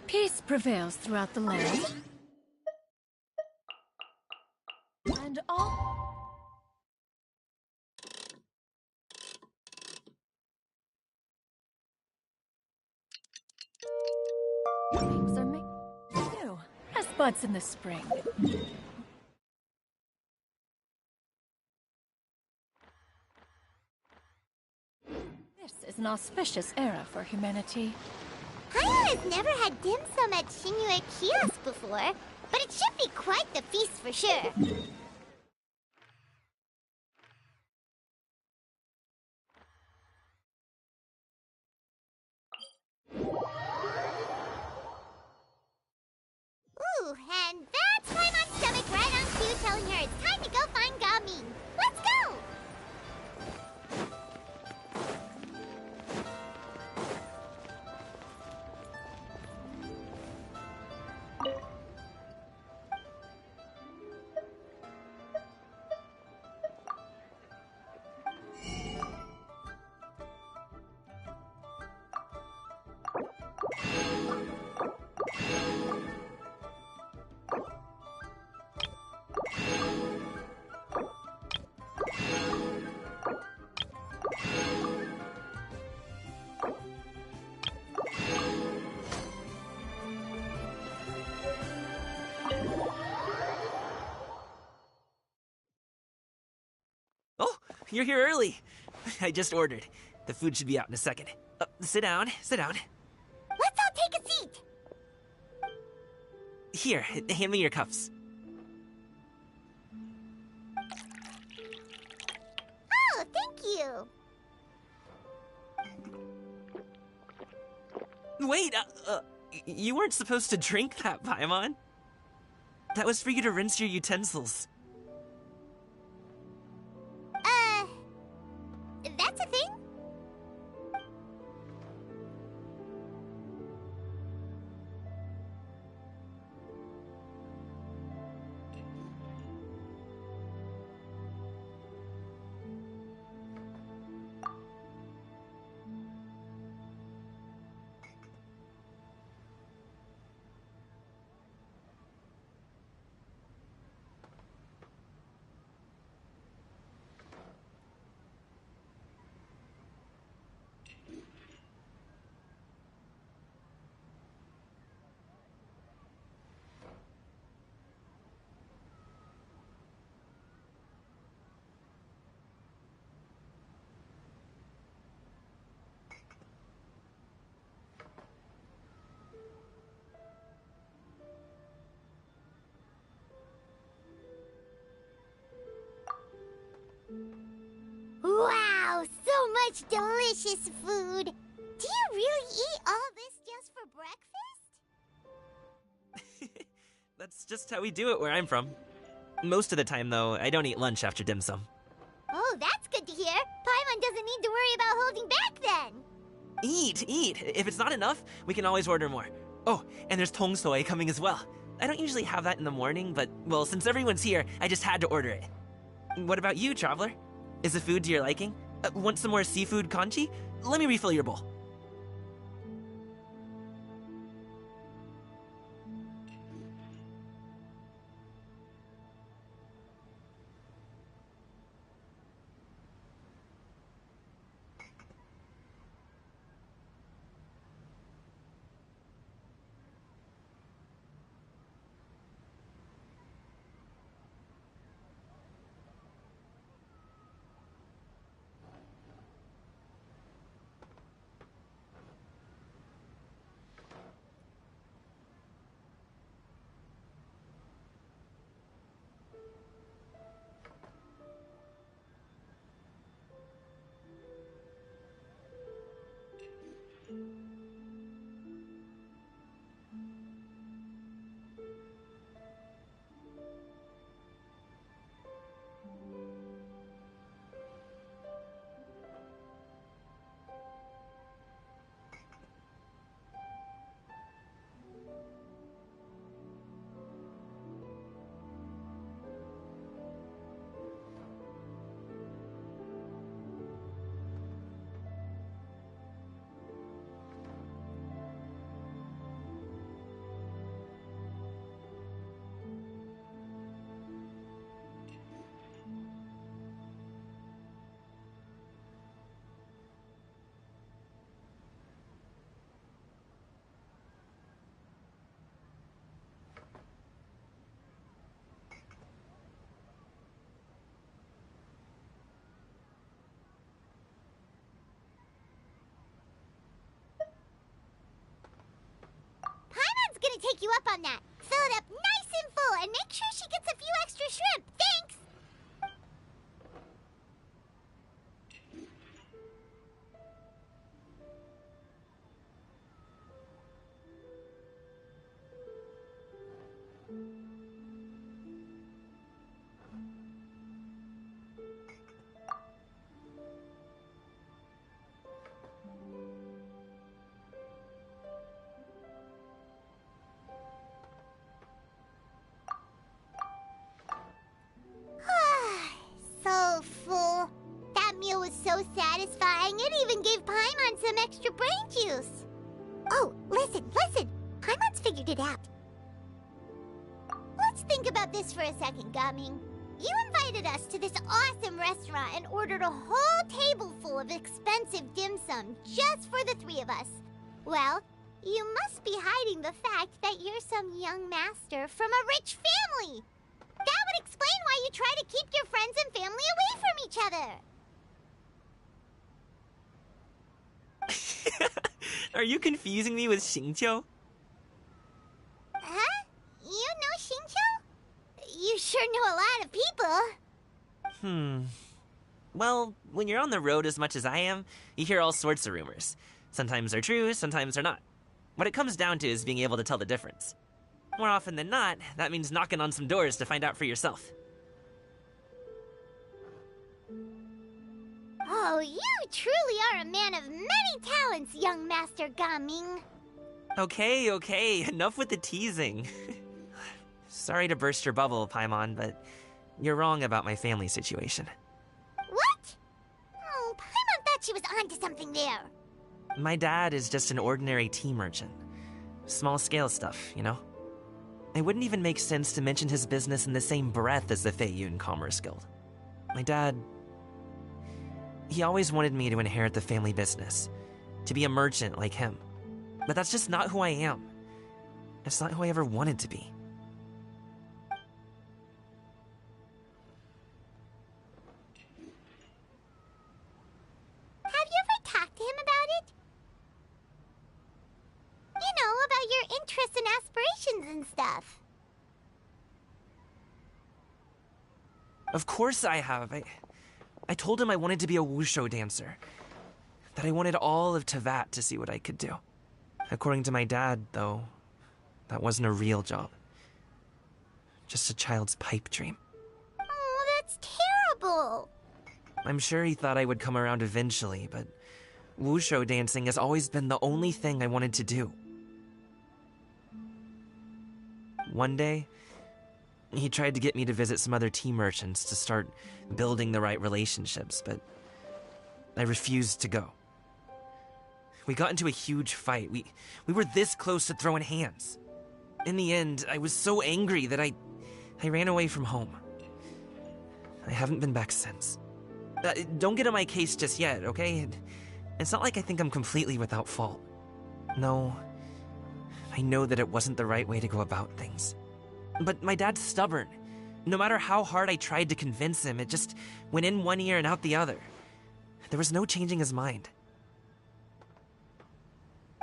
Peace prevails throughout the land. And all... Things are made new, as buds in the spring. This is an auspicious era for humanity. Paimon has never had dim sum at Shinue Kiosk before, but it should be quite the feast for sure. Ooh, and that's Paimon's stomach right on cue telling her it's time to go find Gamin. Let's go! Oh, you're here early. I just ordered. The food should be out in a second. Sit down, sit down. Let's all take a seat! Here, hand me your cups. Oh, thank you! Wait, you weren't supposed to drink that, Paimon. That was for you to rinse your utensils. That's a thing? Wow, so much delicious food! Do you really eat all this just for breakfast? That's just how we do it where I'm from. Most of the time, though, I don't eat lunch after dim sum. Oh, that's good to hear. Paimon doesn't need to worry about holding back then. Eat, eat. If it's not enough, we can always order more. Oh, and there's tong soy coming as well. I don't usually have that in the morning, but, well, since everyone's here, I just had to order it. What about you, traveler? Is the food to your liking? Want some more seafood congee? Let me refill your bowl. take you up on that. Fill it up nice and full and make sure she gets a few extra shrimp. Thanks! So full. That meal was so satisfying, it even gave Paimon some extra brain juice. Oh, listen. Paimon's figured it out. Let's think about this for a second, Gaming. You invited us to this awesome restaurant and ordered a whole table full of expensive dim sum just for the three of us. Well, you must be hiding the fact that you're some young master from a rich family. That would explain why you try to keep your friends and family away from each other. Are you confusing me with Xingqiu? Huh? You know Xingqiu? You sure know a lot of people. Well, when you're on the road as much as I am, you hear all sorts of rumors. Sometimes they're true, sometimes they're not. What it comes down to is being able to tell the difference. More often than not, that means knocking on some doors to find out for yourself. Oh, you truly are a man of many talents, young Master Gaming. Okay, enough with the teasing. Sorry to burst your bubble, Paimon, but you're wrong about my family situation. What? Oh, Paimon thought she was onto something there. My dad is just an ordinary tea merchant. Small-scale stuff, you know? It wouldn't even make sense to mention his business in the same breath as the Feiyun Commerce Guild. My dad... he always wanted me to inherit the family business, to be a merchant like him. But that's just not who I am. It's not who I ever wanted to be. Have you ever talked to him about it? You know, about your interests and aspirations and stuff. Of course I have. I told him I wanted to be a wushu dancer. That I wanted all of Tevat to see what I could do. According to my dad, though, that wasn't a real job. Just a child's pipe dream. Oh, that's terrible. I'm sure he thought I would come around eventually, but wushu dancing has always been the only thing I wanted to do. One day, he tried to get me to visit some other tea merchants to start building the right relationships, but I refused to go. We got into a huge fight. We were this close to throwing hands. In the end, I was so angry that I ran away from home. I haven't been back since. Don't get on my case just yet, okay? It's not like I think I'm completely without fault. No, I know that it wasn't the right way to go about things. But my dad's stubborn. No matter how hard I tried to convince him, it just went in one ear and out the other. There was no changing his mind.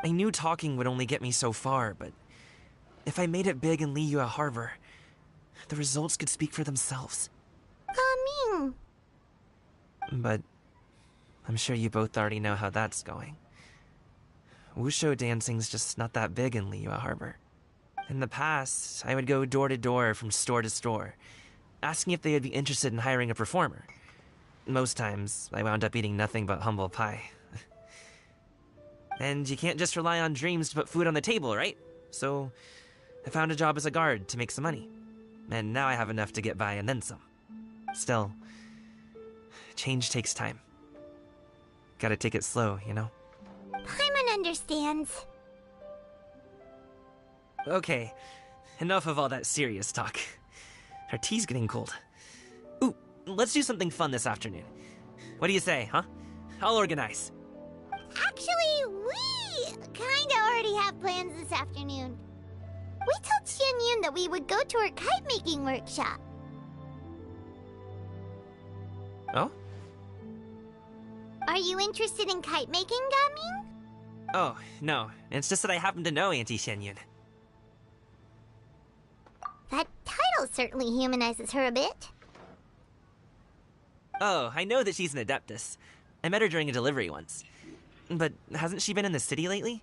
I knew talking would only get me so far, but if I made it big in Liyue Harbor, the results could speak for themselves. Gaming. But I'm sure you both already know how that's going. Wushu dancing's just not that big in Liyue Harbor. In the past, I would go door to door from store to store, asking if they would be interested in hiring a performer. Most times, I wound up eating nothing but humble pie. And you can't just rely on dreams to put food on the table, right? So, I found a job as a guard to make some money. And now I have enough to get by and then some. Still, change takes time. Gotta take it slow, you know? Paimon understands. Okay, enough of all that serious talk. Our tea's getting cold. Ooh, let's do something fun this afternoon. What do you say, huh? I'll organize. Actually, we kinda already have plans this afternoon. We told Xianyun that we would go to her kite-making workshop. Oh? Are you interested in kite-making, Gaming? Oh, no. It's just that I happen to know Auntie Xianyun. That title certainly humanizes her a bit. Oh, I know that she's an Adeptus. I met her during a delivery once. But hasn't she been in the city lately?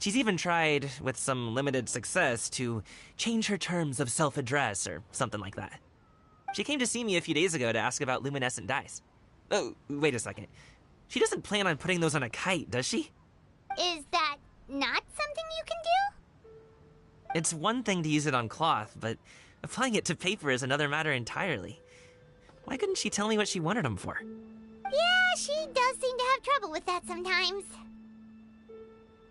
She's even tried, with some limited success, to change her terms of self-address or something like that. She came to see me a few days ago to ask about luminescent dyes. Oh, wait a second. She doesn't plan on putting those on a kite, does she? Is that not something you can do? It's one thing to use it on cloth, but applying it to paper is another matter entirely. Why couldn't she tell me what she wanted them for? Yeah, she does seem to have trouble with that sometimes.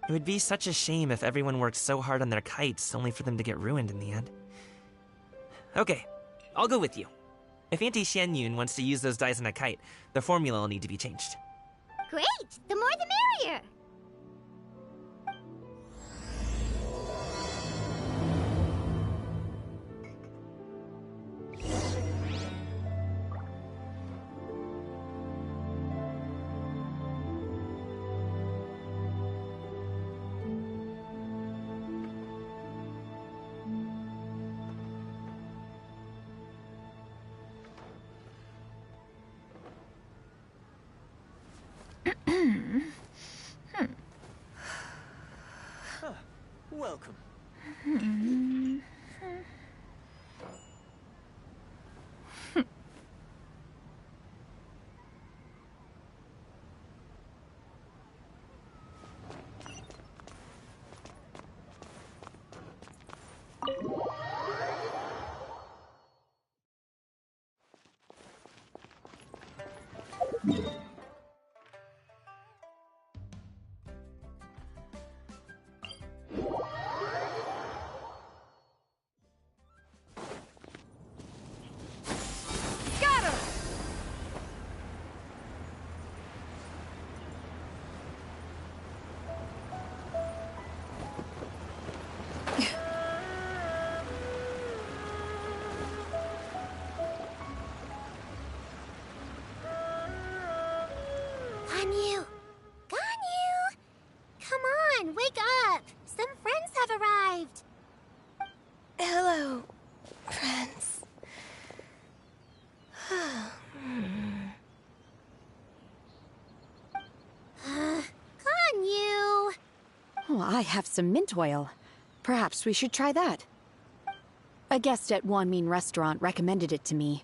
It would be such a shame if everyone worked so hard on their kites only for them to get ruined in the end. Okay, I'll go with you. If Auntie Xian Yun wants to use those dyes on a kite, the formula will need to be changed. Great! The more the merrier! Welcome. Ganyu! Ganyu! Come on, wake up! Some friends have arrived! Hello, friends. Ganyu! Oh, I have some mint oil. Perhaps we should try that. A guest at Wanmin Restaurant recommended it to me.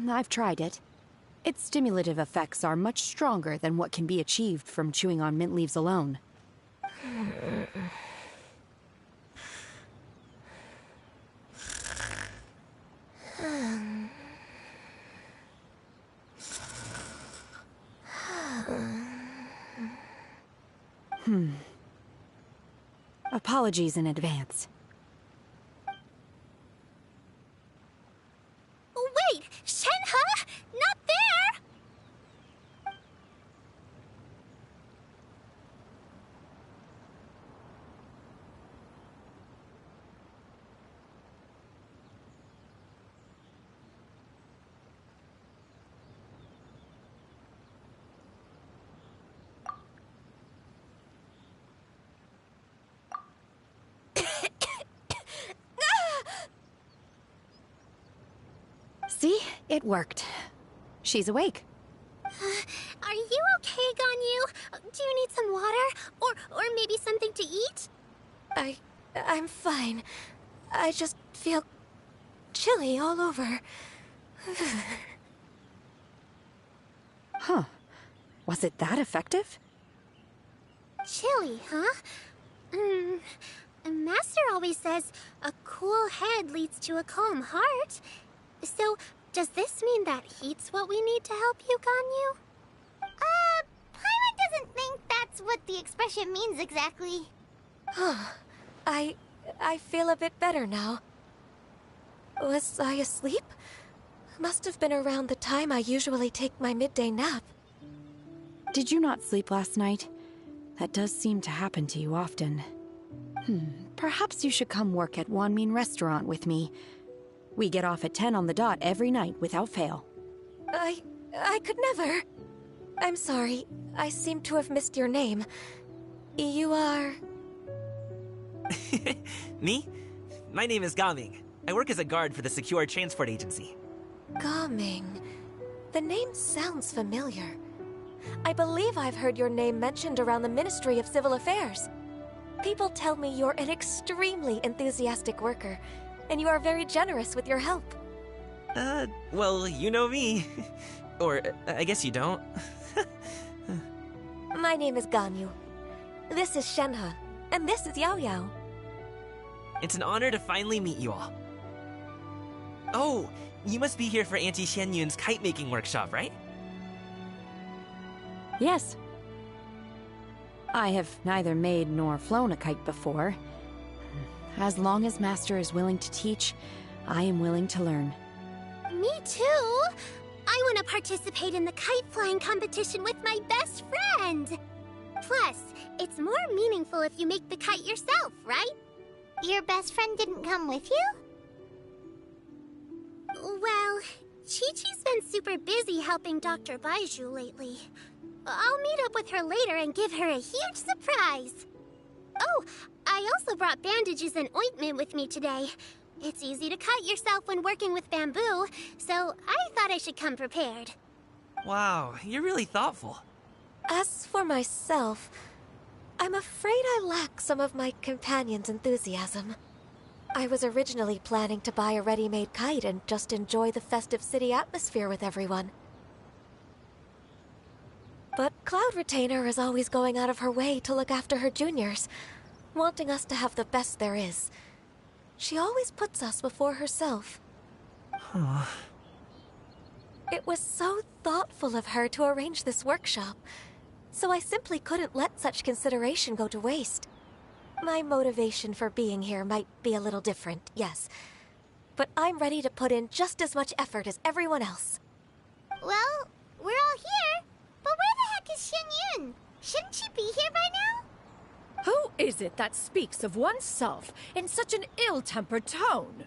I've tried it. Its stimulative effects are much stronger than what can be achieved from chewing on mint leaves alone. Apologies in advance. Wait! Shenhe? Not there! See? It worked. She's awake. Are you okay, Ganyu? Do you need some water? Or maybe something to eat? I'm fine. I just feel chilly all over. Huh. Was it that effective? Chilly, huh? Master always says a cool head leads to a calm heart. So, does this mean that heat's what we need to help you, Ganyu? Paimon doesn't think that's what the expression means exactly. I feel a bit better now. Was I asleep? Must have been around the time I usually take my midday nap. Did you not sleep last night? That does seem to happen to you often. Perhaps you should come work at Wanmin Restaurant with me. We get off at 10 on the dot every night without fail. I could never. I'm sorry. I seem to have missed your name. You are... Me? My name is Gaming. I work as a guard for the Secure Transport Agency. Gaming. The name sounds familiar. I believe I've heard your name mentioned around the Ministry of Civil Affairs. People tell me you're an extremely enthusiastic worker, and you are very generous with your help. Well, you know me. Or, I guess you don't. My name is Ganyu. This is Shenhe, and this is Yao Yao. It's an honor to finally meet you all. Oh, you must be here for Auntie Xianyun's kite-making workshop, right? Yes. I have neither made nor flown a kite before. As long as Master is willing to teach, I am willing to learn. Me too! I want to participate in the kite flying competition with my best friend! Plus, it's more meaningful if you make the kite yourself, right? Your best friend didn't come with you? Well, Chi-Chi's been super busy helping Dr. Baizhu lately. I'll meet up with her later and give her a huge surprise. Oh, I also brought bandages and ointment with me today. It's easy to cut yourself when working with bamboo, so I thought I should come prepared. Wow, you're really thoughtful. As for myself, I'm afraid I lack some of my companion's enthusiasm. I was originally planning to buy a ready-made kite and just enjoy the festive city atmosphere with everyone. But Cloud Retainer is always going out of her way to look after her juniors, wanting us to have the best there is. She always puts us before herself. Huh. It was so thoughtful of her to arrange this workshop, so I simply couldn't let such consideration go to waste. My motivation for being here might be a little different, yes, but I'm ready to put in just as much effort as everyone else. Well, we're all here, but where the heck is Xianyun? Shouldn't she be here by now? Who is it that speaks of oneself in such an ill-tempered tone?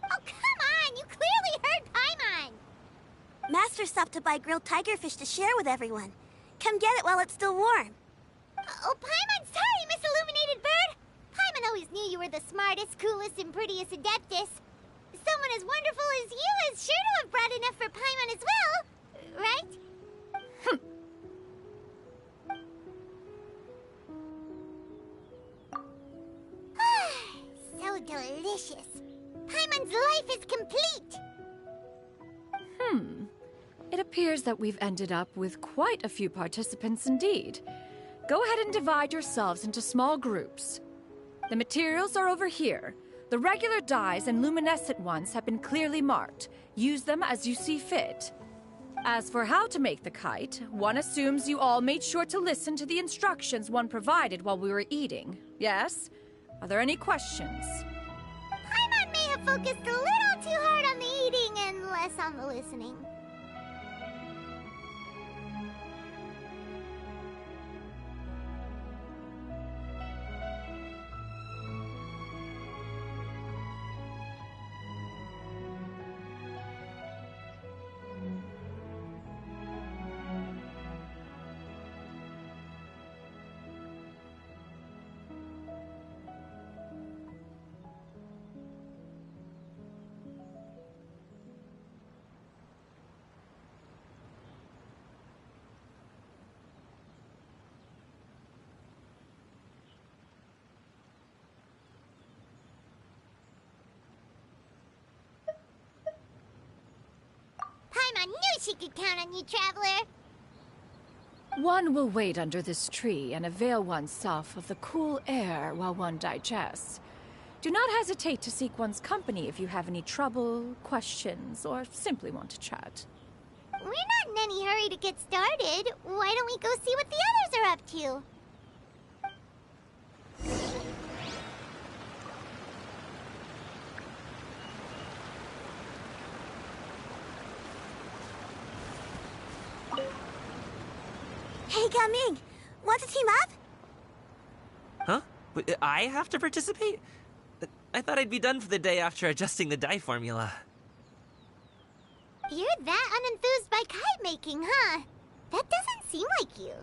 Oh, come on! You clearly heard Paimon! Master stopped to buy grilled tigerfish to share with everyone. Come get it while it's still warm. Oh, Paimon, sorry, Miss Illuminated Bird! Paimon always knew you were the smartest, coolest, and prettiest Adeptus. Someone as wonderful as you is sure to have brought enough for Paimon as well, right? So delicious. Paimon's life is complete! It appears that we've ended up with quite a few participants indeed. Go ahead and divide yourselves into small groups. The materials are over here. The regular dyes and luminescent ones have been clearly marked. Use them as you see fit. As for how to make the kite, one assumes you all made sure to listen to the instructions one provided while we were eating. Yes? Are there any questions? Paimon may have focused a little too hard on the eating and less on the listening. Paimon knew she could count on you, Traveler! One will wait under this tree and avail oneself of the cool air while one digests. Do not hesitate to seek one's company if you have any trouble, questions, or simply want to chat. We're not in any hurry to get started. Why don't we go see what the others are up to? Hey, Gaming! Want to team up? Huh? But I have to participate? I thought I'd be done for the day after adjusting the dye formula. You're that unenthused by kite making, huh? That doesn't seem like you.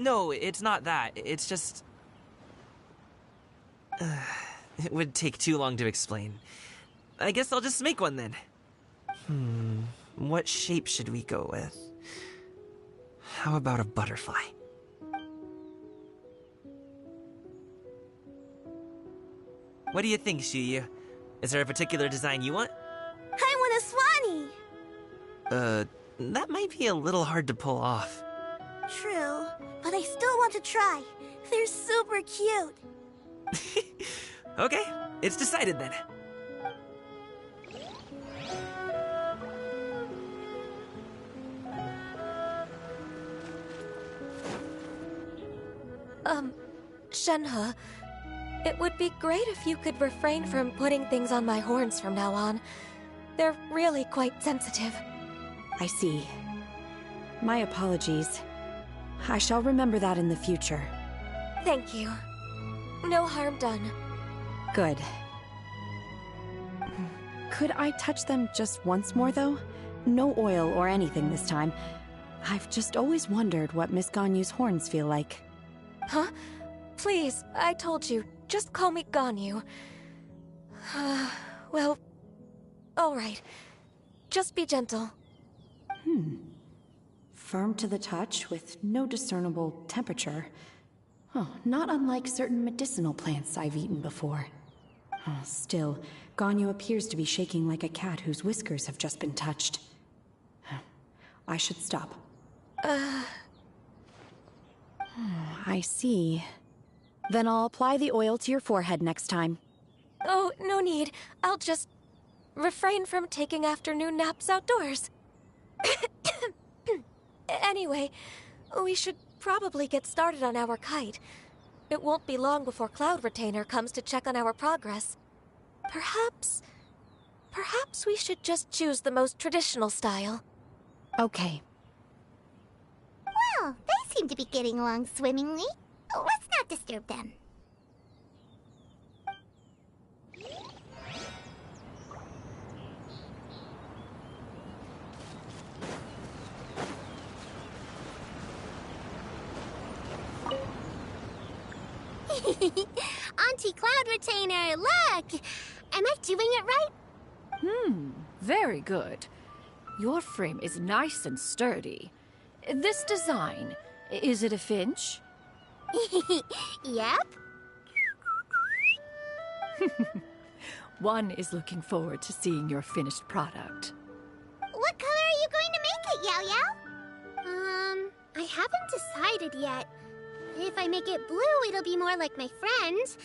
No, it's not that. It's just... it would take too long to explain. I guess I'll just make one then. What shape should we go with? How about a butterfly? What do you think, Shuyu? Is there a particular design you want? I want a swanee! That might be a little hard to pull off. True, but I still want to try. They're super cute. Okay, it's decided then. Shenhe, it would be great if you could refrain from putting things on my horns from now on. They're really quite sensitive. I see. My apologies. I shall remember that in the future. Thank you. No harm done. Good. Could I touch them just once more, though? No oil or anything this time. I've just always wondered what Miss Ganyu's horns feel like. Huh? Please, I told you. Just call me Ganyu. Well, all right. Just be gentle. Firm to the touch with no discernible temperature. Oh, not unlike certain medicinal plants I've eaten before. Still, Ganyu appears to be shaking like a cat whose whiskers have just been touched. I should stop. I see. Then I'll apply the oil to your forehead next time. Oh, no need. I'll just refrain from taking afternoon naps outdoors. Anyway, we should probably get started on our kite. It won't be long before Cloud Retainer comes to check on our progress. Perhaps we should just choose the most traditional style. Okay. Well, they seem to be getting along swimmingly. Let's not disturb them. Auntie Cloud Retainer, look! Am I doing it right? Very good. Your frame is nice and sturdy. This design, is it a finch? Yep. One is looking forward to seeing your finished product. What color are you going to make it, Yao Yao? I haven't decided yet. If I make it blue, it'll be more like my friends.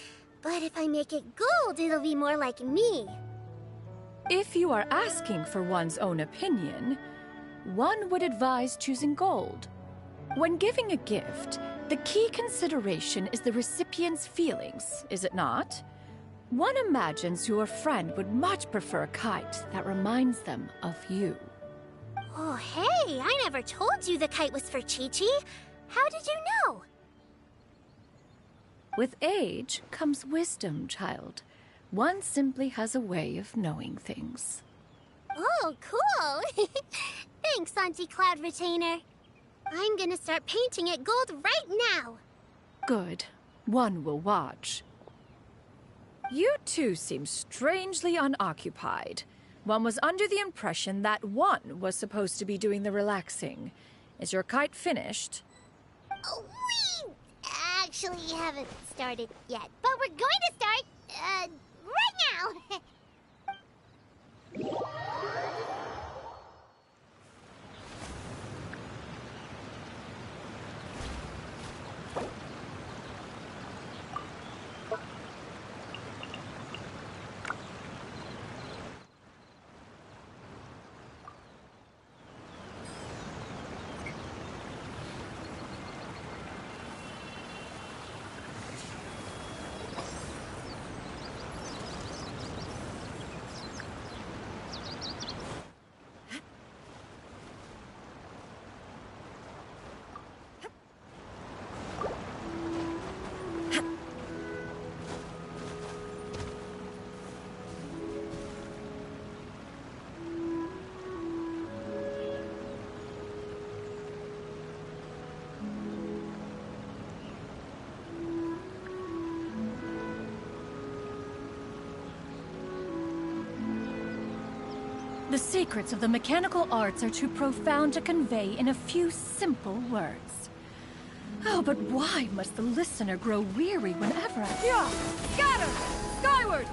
But if I make it gold, it'll be more like me. If you are asking for one's own opinion, one would advise choosing gold. When giving a gift, the key consideration is the recipient's feelings, is it not? One imagines your friend would much prefer a kite that reminds them of you. Oh, hey, I never told you the kite was for Chi-Chi. How did you know? With age comes wisdom, child. One simply has a way of knowing things. Oh, cool. Thanks, Auntie Cloud Retainer. I'm gonna start painting it gold right now. Good. One will watch. You two seem strangely unoccupied. One was under the impression that one was supposed to be doing the relaxing. Is your kite finished? We actually haven't started yet, but we're going to start, right now. The secrets of the mechanical arts are too profound to convey in a few simple words. Oh, but why must the listener grow weary whenever I... Yeah! Scatter! Skyward!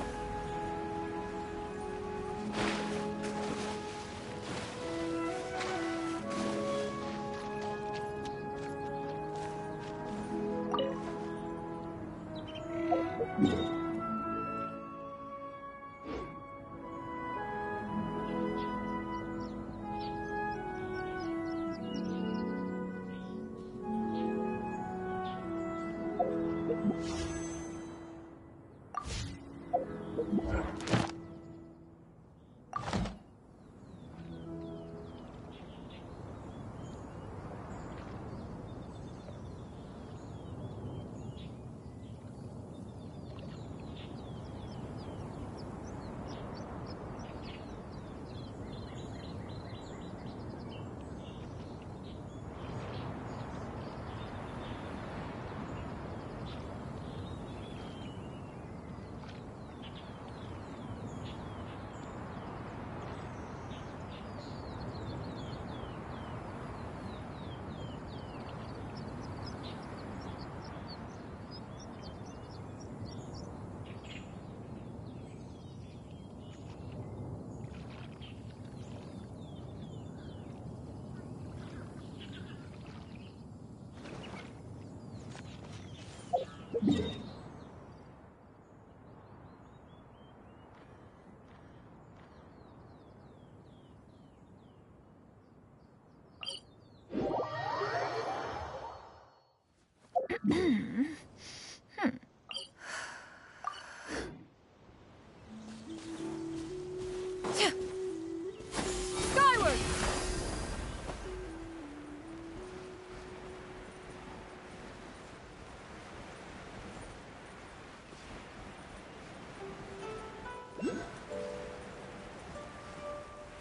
Skyward!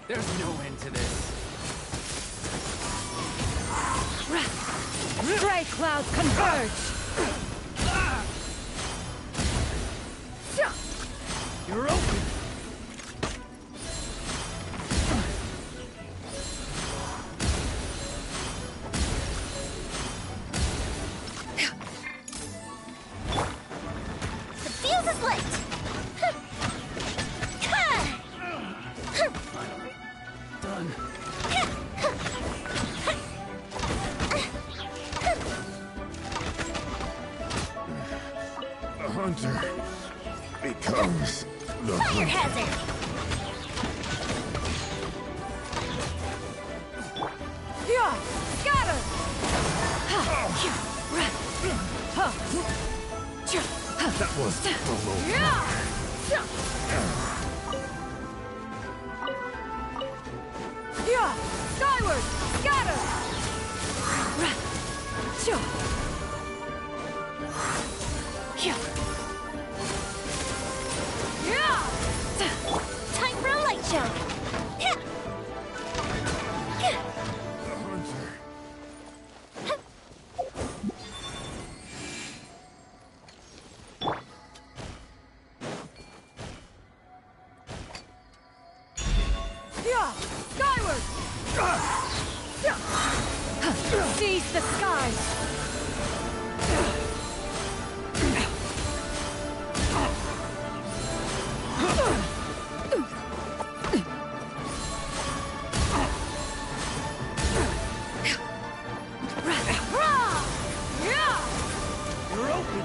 There's no end to this. Gray clouds converge! You're open. The fuse is lit! Done. The hunter becomes the Fire hunter. hazard! Yeah! Scatter! That was the low. Yeah! Yeah! Skyward! Scatter! Yeah! Time for a light show! The hunter. Yeah! Skyward! Seize the skies! You're open.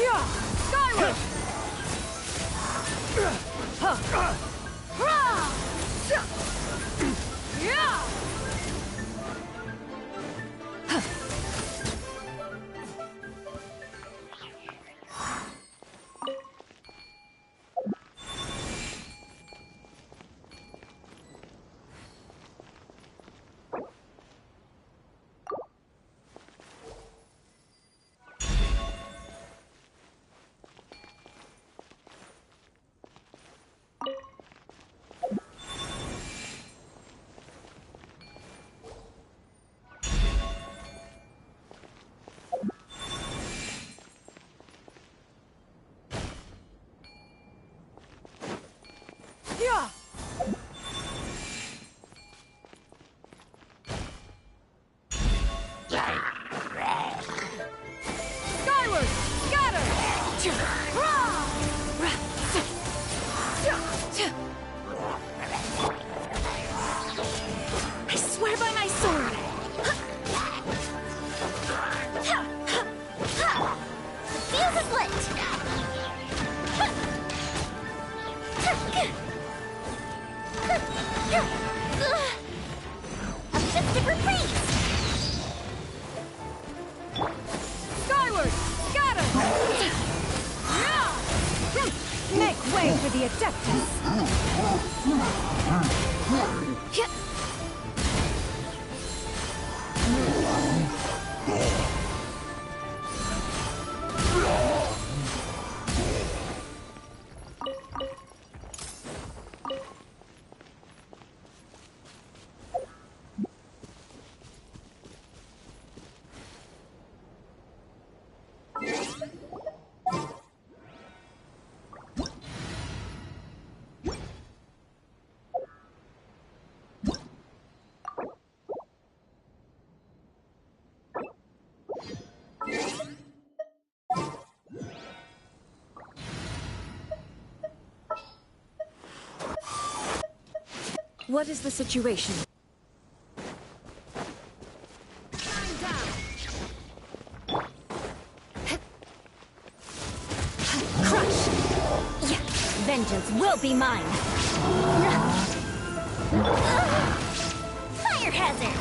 Yeah! Skyward! Yeah! A festive reprise! Skyward! Scatter! Make way for the Adeptus! What is the situation? Crush! Yeah, vengeance will be mine! Fire hazard!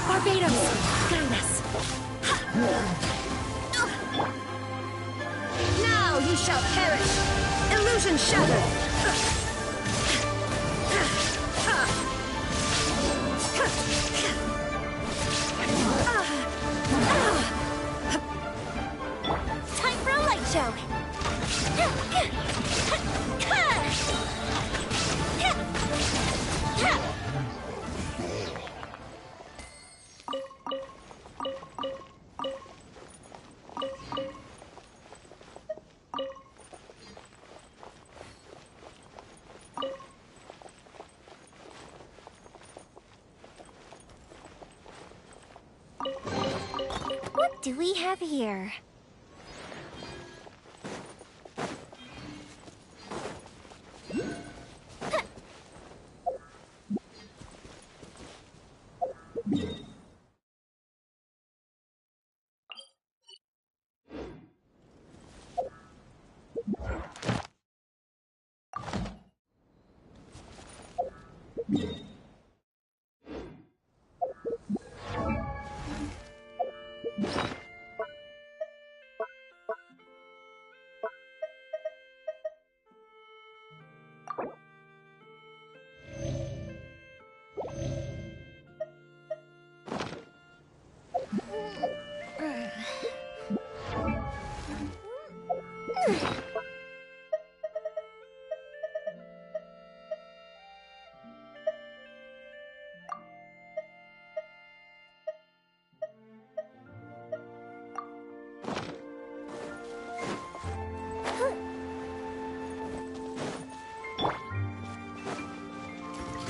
Barbados! Guide us! Now you shall perish! Illusion shattered! Time for a light show! What do we have here?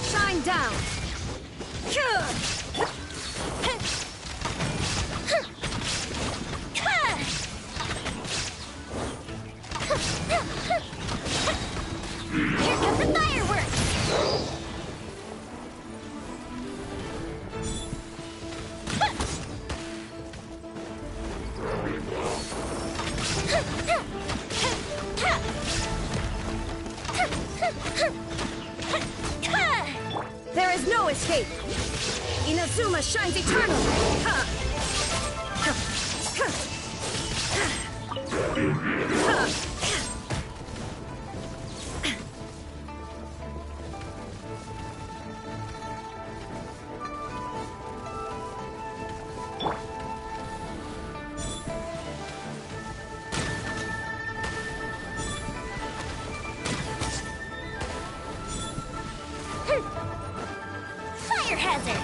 Shine down! Here come the fireworks! There is no escape! Inazuma shines eternal! Fire hazard!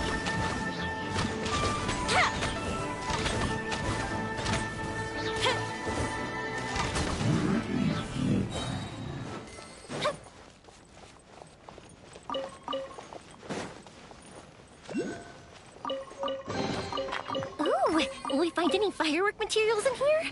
Ooh, will we find any firework materials in here?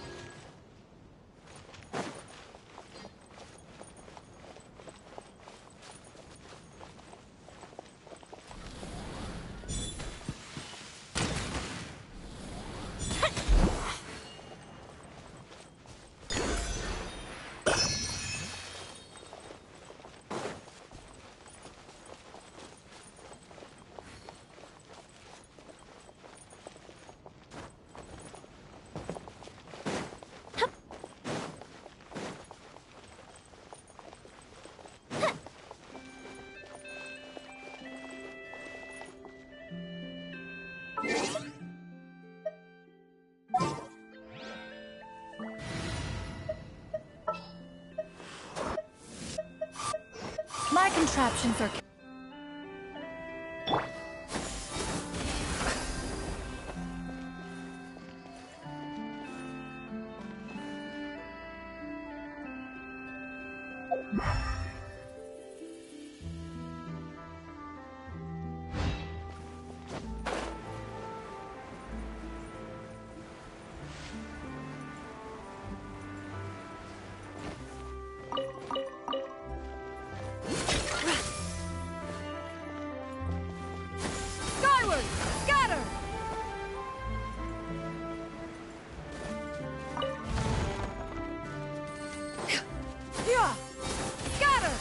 contraptions are... Skyward! Scatter! Yeah! Scatter!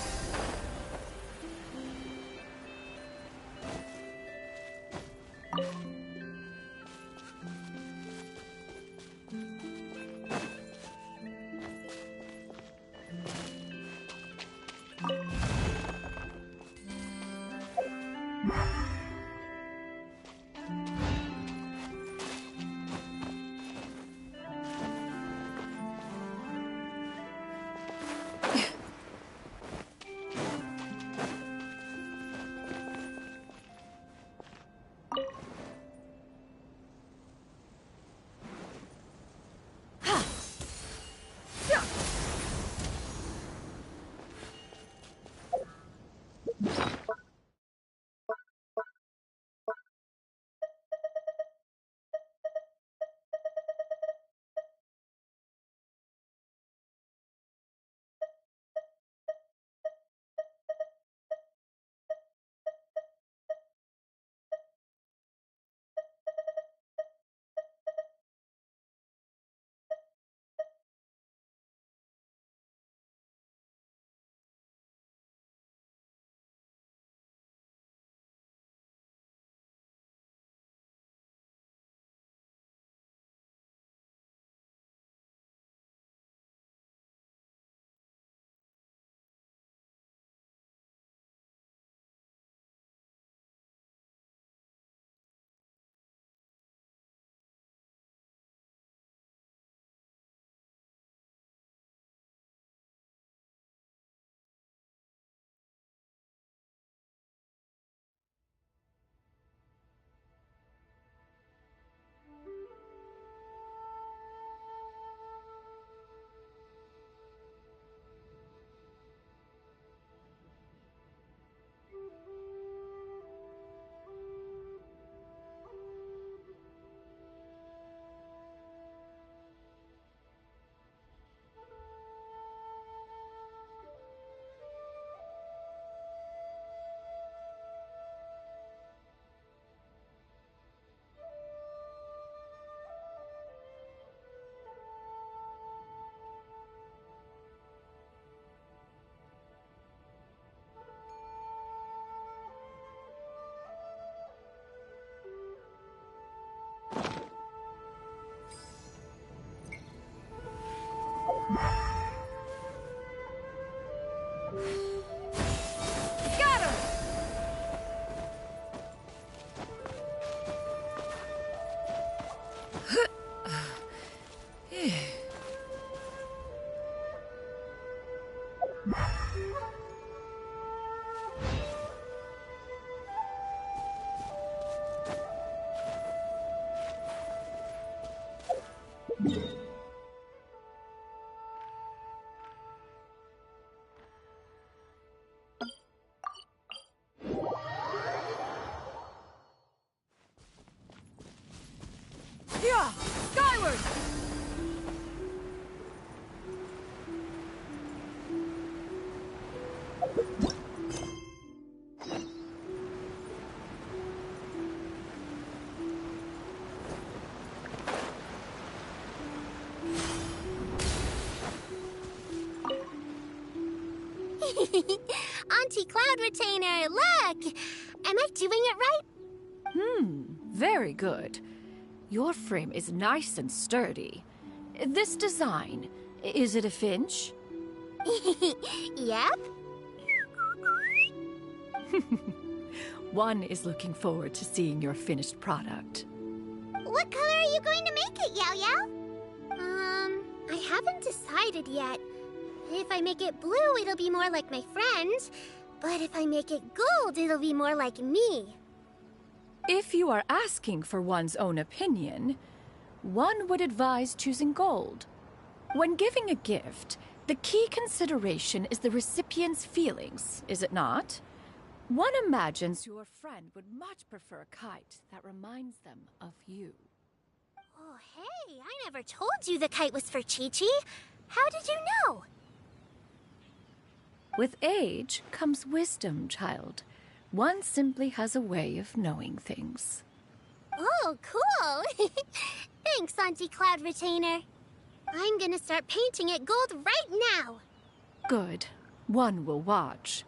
Scatter! Yeah! Skyward! Auntie Cloud Retainer, look! Am I doing it right? Very good. Your frame is nice and sturdy. This design, is it a finch? Yep. One is looking forward to seeing your finished product. What color are you going to make it, Yao Yao? I haven't decided yet. If I make it blue, it'll be more like my friend. But if I make it gold, it'll be more like me. If you are asking for one's own opinion, one would advise choosing gold. When giving a gift, the key consideration is the recipient's feelings, is it not? One imagines your friend would much prefer a kite that reminds them of you. Oh, hey, I never told you the kite was for Chi-Chi. How did you know? With age comes wisdom, child. One simply has a way of knowing things. Oh, cool. Thanks, Auntie Cloud Retainer. I'm gonna start painting it gold right now. Good. One will watch.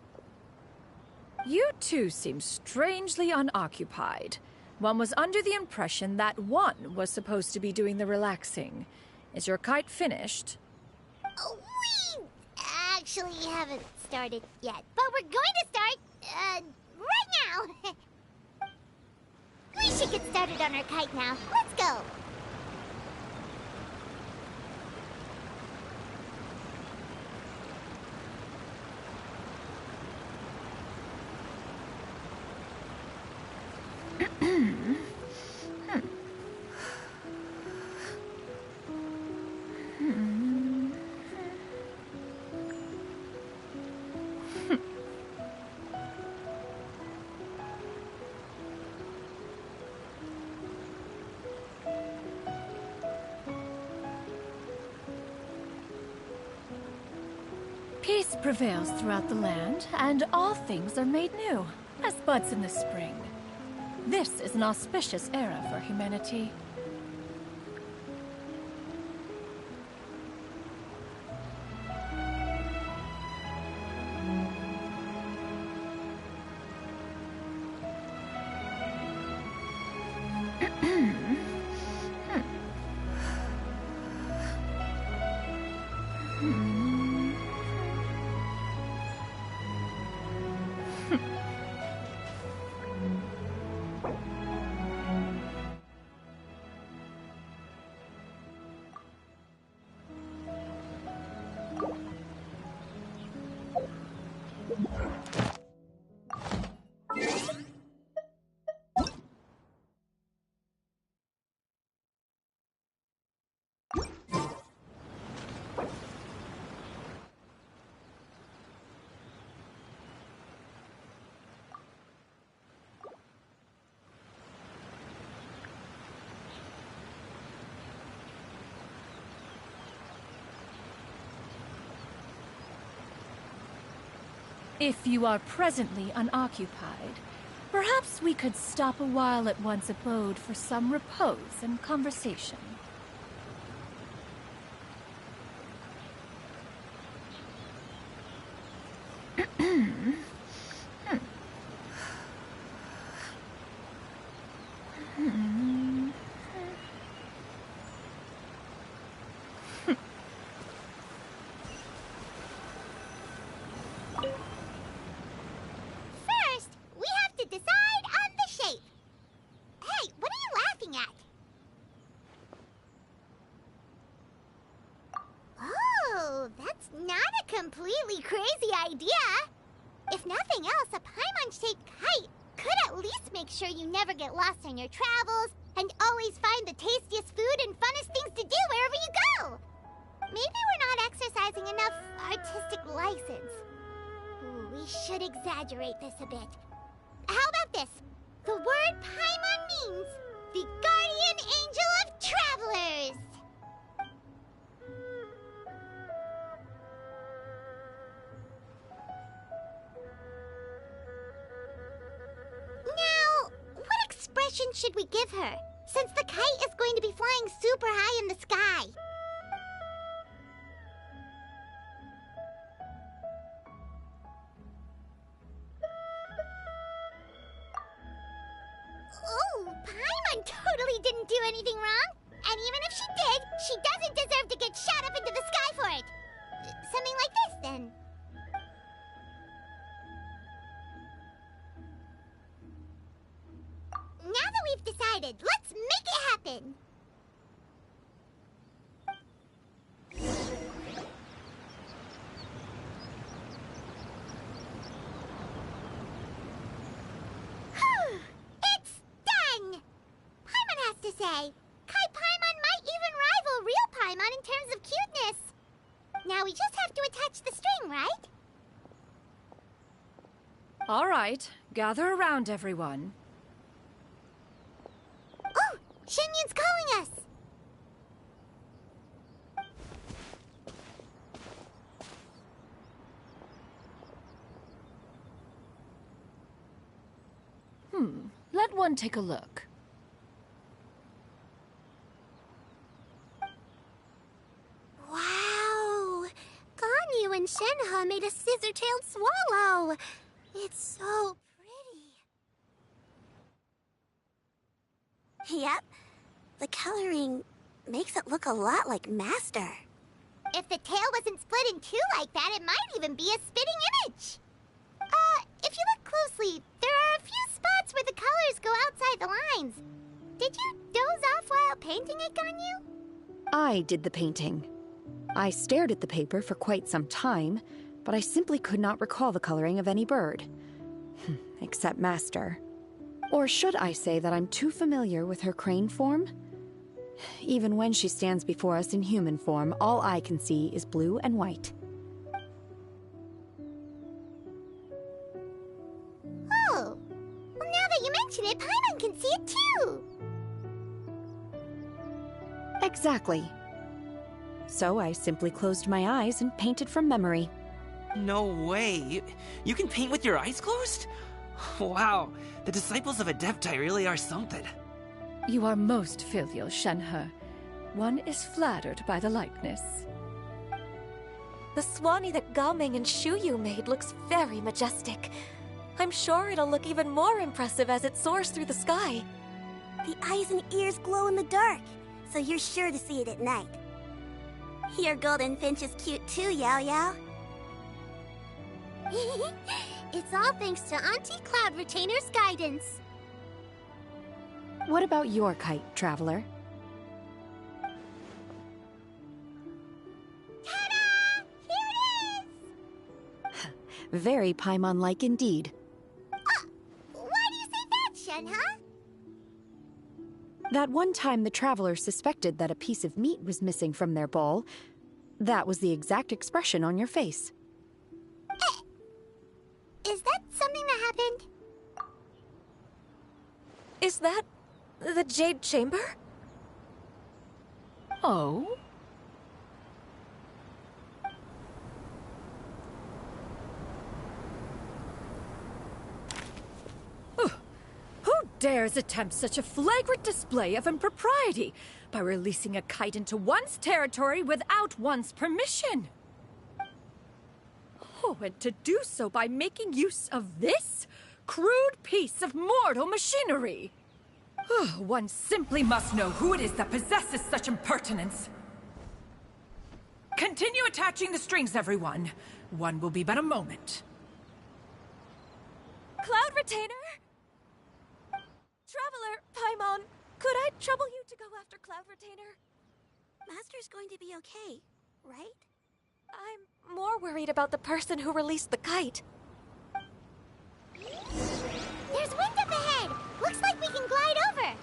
You two seem strangely unoccupied. One was under the impression that one was supposed to be doing the relaxing. Is your kite finished? We actually haven't started yet, but we're going to start, right now. We should get started on our kite now. Let's go. Peace prevails throughout the land, and all things are made new, as buds in the spring. This is an auspicious era for humanity. If you are presently unoccupied, perhaps we could stop a while at one's abode for some repose and conversation. First, we have to decide on the shape. Hey, what are you laughing at? Oh, that's not a completely crazy idea. If nothing else, a Paimon-shaped kite could at least make sure you never get lost on your travels and always find the tastiest food and funnest things to do wherever you go. Maybe we're not exercising enough artistic license. Ooh, we should exaggerate this a bit. How about this? The word Paimon means the guardian angel of travelers. Now, what expression should we give her, since the kite is going to be flying super high in the sky? Oh, Paimon totally didn't do anything wrong. And even if she did, she doesn't deserve to get shot up into the sky for it. Something like this, then. Now that we've decided, let's make it happen. All right, gather around, everyone. Oh! Shenyun's calling us! Let one take a look. Wow! Ganyu and Shenhe made a scissor-tailed swallow. It's so pretty. Yep. The coloring makes it look a lot like Master. If the tail wasn't split in two like that, it might even be a spitting image. If you look closely, there are a few spots where the colors go outside the lines. Did you doze off while painting it, Ganyu? I did the painting. I stared at the paper for quite some time, but I simply could not recall the coloring of any bird. Except Master. Or should I say that I'm too familiar with her crane form? Even when she stands before us in human form, all I can see is blue and white. Oh. Well, now that you mention it, Paimon can see it too. Exactly. So I simply closed my eyes and painted from memory. No way. You can paint with your eyes closed? Wow, the disciples of Adepti really are something. You are most filial, Shenhe. One is flattered by the likeness. The Swanee that Gaming and Shuyu made looks very majestic. I'm sure it'll look even more impressive as it soars through the sky. The eyes and ears glow in the dark, so you're sure to see it at night. Your golden finch is cute too, Yao Yao. It's all thanks to Auntie Cloud Retainer's guidance. What about your kite, Traveler? Ta-da! Here it is! Very Paimon-like indeed. Why do you say that, Shenhe? That one time the Traveler suspected that a piece of meat was missing from their bowl, that was the exact expression on your face. Is that something that happened? Is that the Jade Chamber? Oh? Who dares attempt such a flagrant display of impropriety by releasing a kite into one's territory without one's permission? Oh, and to do so by making use of this crude piece of mortal machinery. One simply must know who it is that possesses such impertinence. Continue attaching the strings, everyone. One will be but a moment. Cloud Retainer? Traveler, Paimon, could I trouble you to go after Cloud Retainer? Master's going to be okay, right? I'm more worried about the person who released the kite. There's wind up ahead! Looks like we can glide over!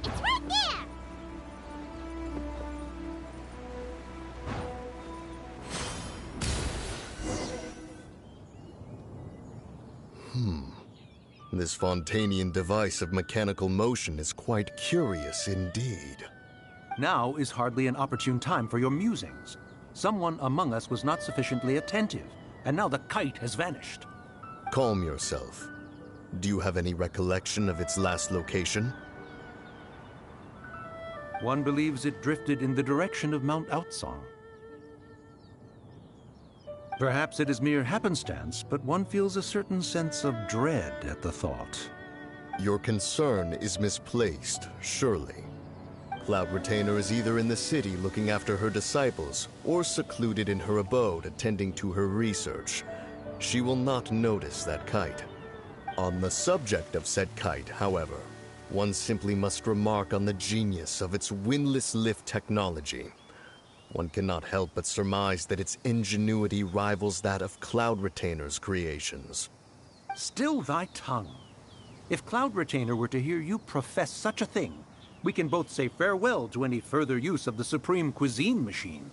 It's right there! This Fontanian device of mechanical motion is quite curious indeed. Now is hardly an opportune time for your musings. Someone among us was not sufficiently attentive, and now the kite has vanished. Calm yourself. Do you have any recollection of its last location? One believes it drifted in the direction of Mount Outsong. Perhaps it is mere happenstance, but one feels a certain sense of dread at the thought. Your concern is misplaced, surely. Cloud Retainer is either in the city looking after her disciples, or secluded in her abode attending to her research. She will not notice that kite. On the subject of said kite, however, one simply must remark on the genius of its windlass lift technology. One cannot help but surmise that its ingenuity rivals that of Cloud Retainer's creations. Still thy tongue. If Cloud Retainer were to hear you profess such a thing, we can both say farewell to any further use of the Supreme Cuisine Machine.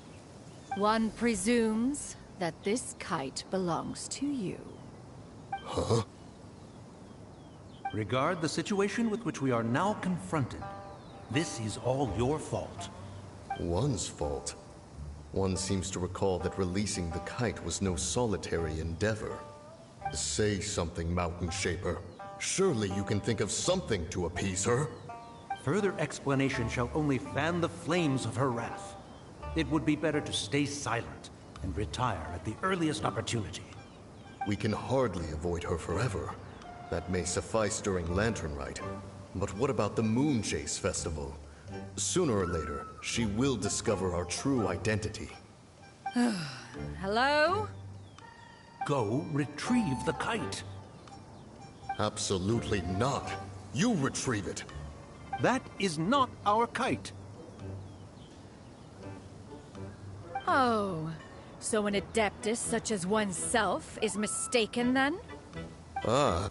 One presumes that this kite belongs to you. Huh? Regard the situation with which we are now confronted. This is all your fault. One's fault? One seems to recall that releasing the kite was no solitary endeavor. Say something, Mountain Shaper. Surely you can think of something to appease her. Further explanation shall only fan the flames of her wrath. It would be better to stay silent and retire at the earliest opportunity. We can hardly avoid her forever. That may suffice during Lantern Rite. But what about the Moon Chase Festival? Sooner or later, she will discover our true identity. Hello? Go retrieve the kite. Absolutely not. You retrieve it. That is not our kite. Oh, so an adeptus such as oneself is mistaken then? Ah,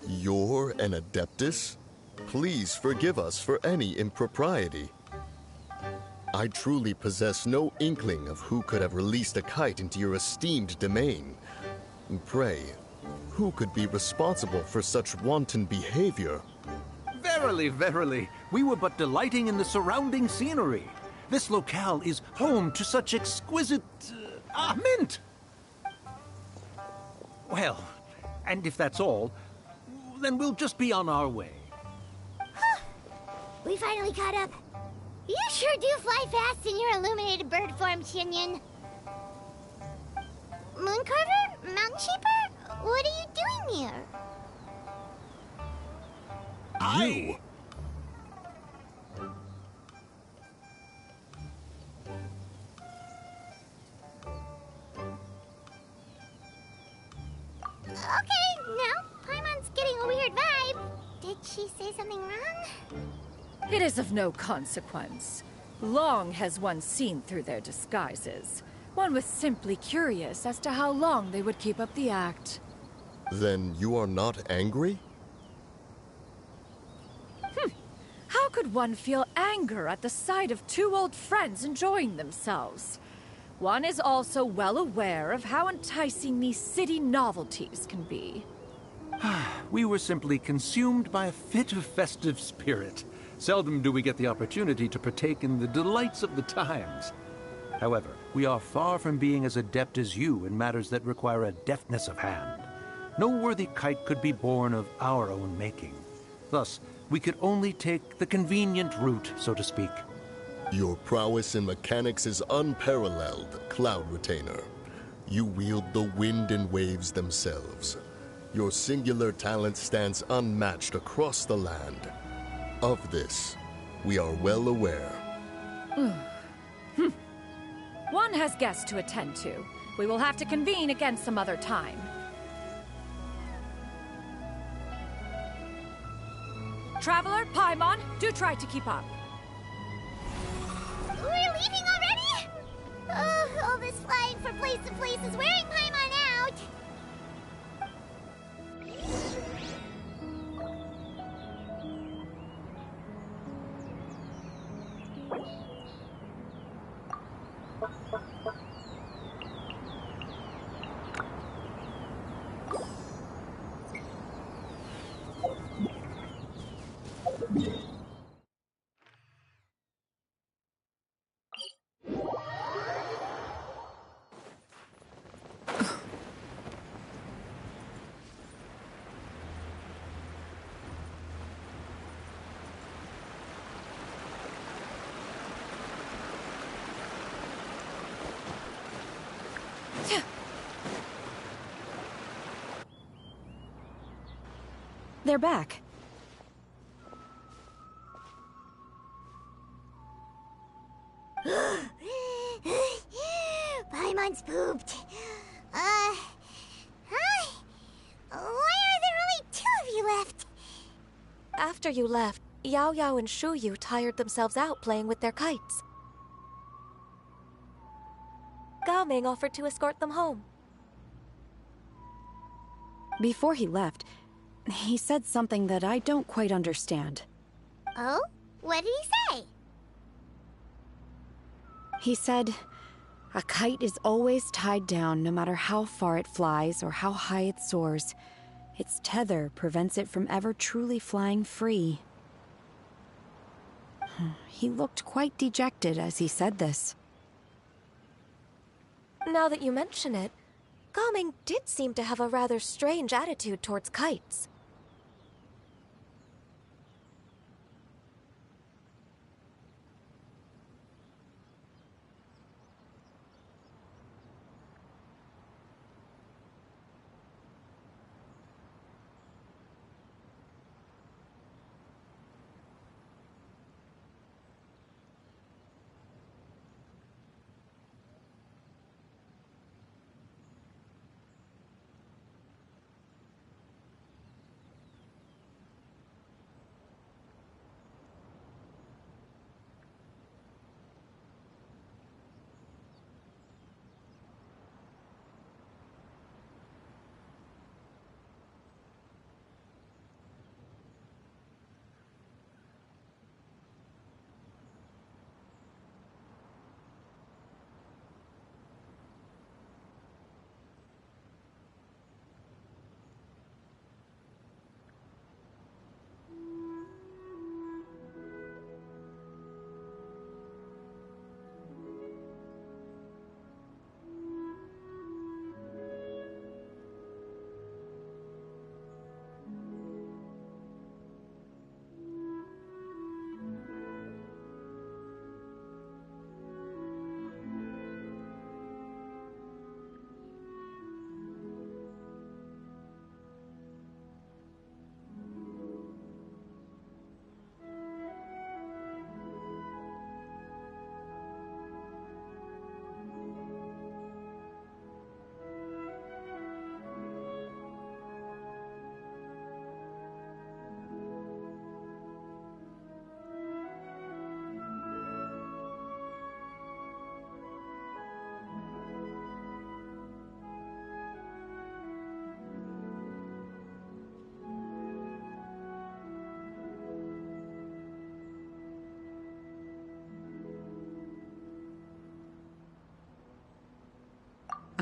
you're an Adeptus? Please forgive us for any impropriety. I truly possess no inkling of who could have released a kite into your esteemed domain. Pray, who could be responsible for such wanton behavior? Verily, verily, we were but delighting in the surrounding scenery. This locale is home to such exquisite... mint! Well, and if that's all, then we'll just be on our way. We finally caught up. You sure do fly fast in your illuminated bird form, Shinyan. Mooncarver? Mountain Shaper? What are you doing here? You! Okay, now Paimon's getting a weird vibe. Did she say something wrong? It is of no consequence. Long has one seen through their disguises. One was simply curious as to how long they would keep up the act. Then you are not angry? How could one feel anger at the sight of two old friends enjoying themselves? One is also well aware of how enticing these city novelties can be. We were simply consumed by a fit of festive spirit. Seldom do we get the opportunity to partake in the delights of the times. However, we are far from being as adept as you in matters that require a deftness of hand. No worthy kite could be born of our own making. Thus, we could only take the convenient route, so to speak. Your prowess in mechanics is unparalleled, Cloud Retainer. You wield the wind and waves themselves. Your singular talent stands unmatched across the land. Of this, we are well aware. One has guests to attend to. We will have to convene again some other time. Traveler, Paimon, do try to keep up. We're leaving already? Oh, all this flying from place to place is wearing Paimon out. They're back. Paimon's pooped. Hi. Why are there only two of you left? After you left, Yao Yao and Shu Yu tired themselves out playing with their kites. Gao Ming offered to escort them home. Before he left, he said something that I don't quite understand. Oh? What did he say? He said, a kite is always tied down no matter how far it flies or how high it soars. Its tether prevents it from ever truly flying free. He looked quite dejected as he said this. Now that you mention it, Gao Ming did seem to have a rather strange attitude towards kites.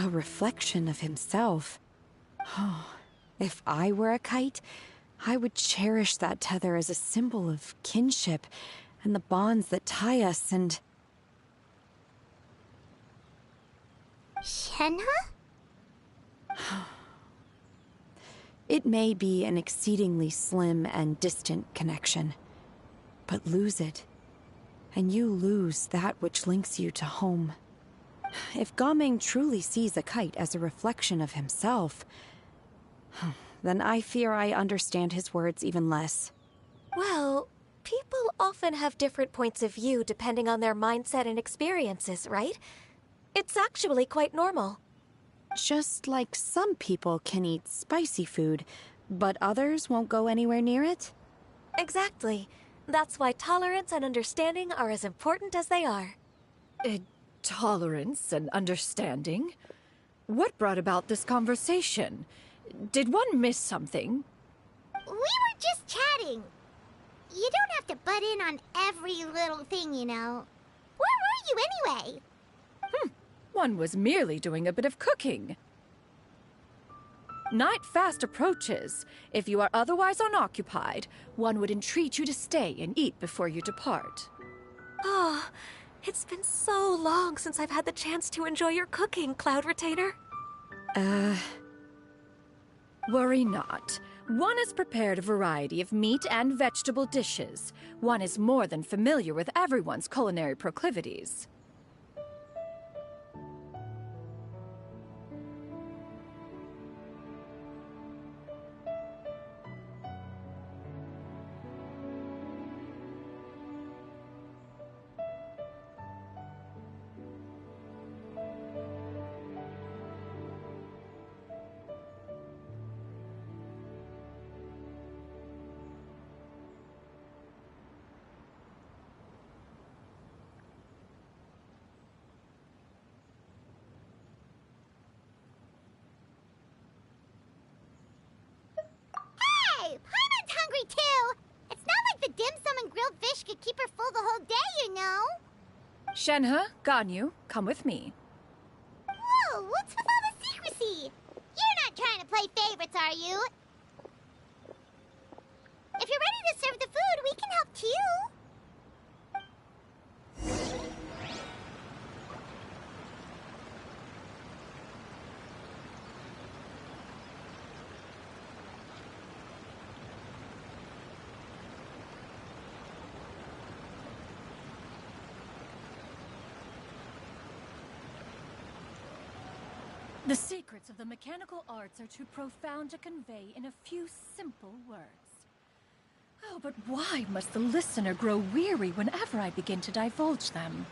A reflection of himself. Oh, if I were a kite, I would cherish that tether as a symbol of kinship and the bonds that tie us and... Shenhe? It may be an exceedingly slim and distant connection, but lose it, and you lose that which links you to home. If Gao Ming truly sees a kite as a reflection of himself, then I fear I understand his words even less. Well, people often have different points of view depending on their mindset and experiences, right? It's actually quite normal. Just like some people can eat spicy food, but others won't go anywhere near it? Exactly. That's why tolerance and understanding are as important as they are. Tolerance and understanding? What brought about this conversation? Did one miss something? We were just chatting. You don't have to butt in on every little thing, you know. Where were you anyway? One was merely doing a bit of cooking. Night fast approaches. If you are otherwise unoccupied, one would entreat you to stay and eat before you depart. Oh, it's been so long since I've had the chance to enjoy your cooking, Cloud Retainer. Worry not. One has prepared a variety of meat and vegetable dishes. One is more than familiar with everyone's culinary proclivities. could keep her full the whole day, you know. Shenhe, Ganyu, come with me. Whoa, what's with all the secrecy? You're not trying to play favorites, are you? If you're ready to serve the food, we can help too. The secrets of the mechanical arts are too profound to convey in a few simple words. Oh, but why must the listener grow weary whenever I begin to divulge them?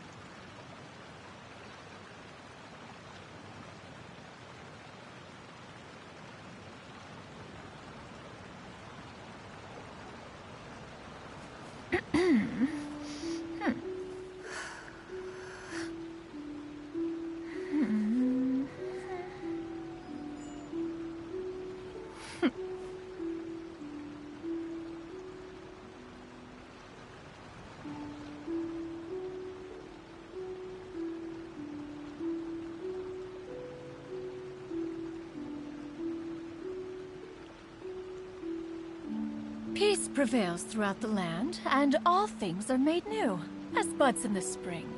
Peace prevails throughout the land, and all things are made new, as buds in the spring.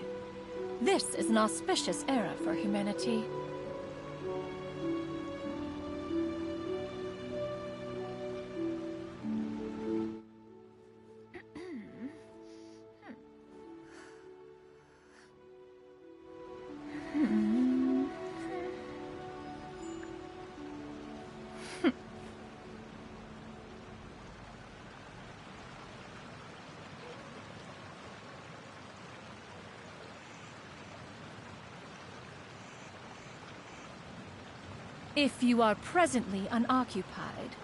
This is an auspicious era for humanity. If you are presently unoccupied,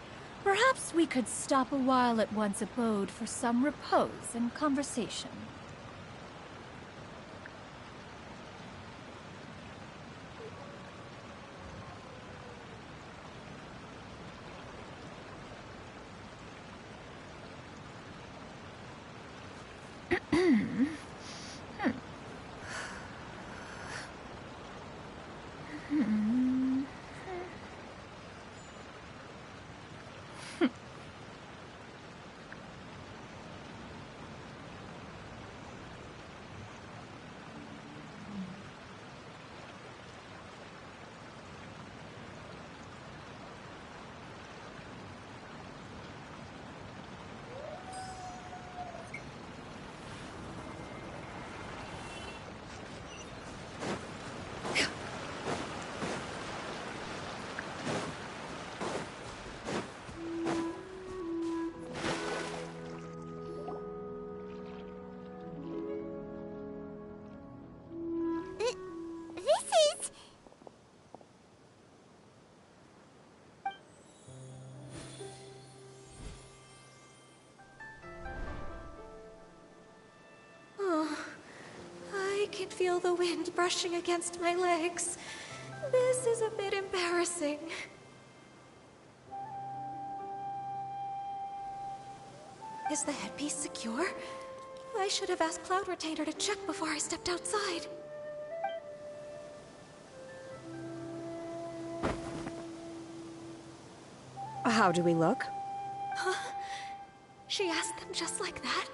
perhaps we could stop a while at one's abode for some repose and conversation. I can feel the wind brushing against my legs. This is a bit embarrassing. Is the headpiece secure? I should have asked Cloud Retainer to check before I stepped outside. How do we look? Huh? She asked them just like that?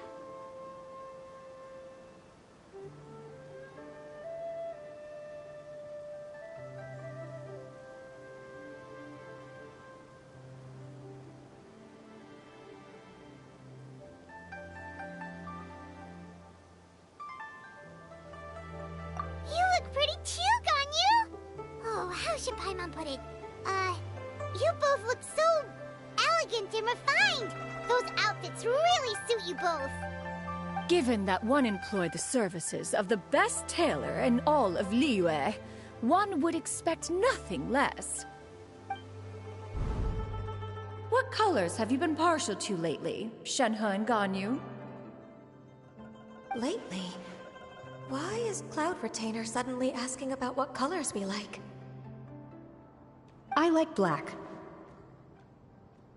You look pretty too, Ganyu! Oh, how should Paimon put it? You both look so elegant and refined! Those outfits really suit you both. Given that one employed the services of the best tailor in all of Liyue, one would expect nothing less. What colors have you been partial to lately, Shenhe and Ganyu? Lately? Why is Cloud Retainer suddenly asking about what colors we like? I like black.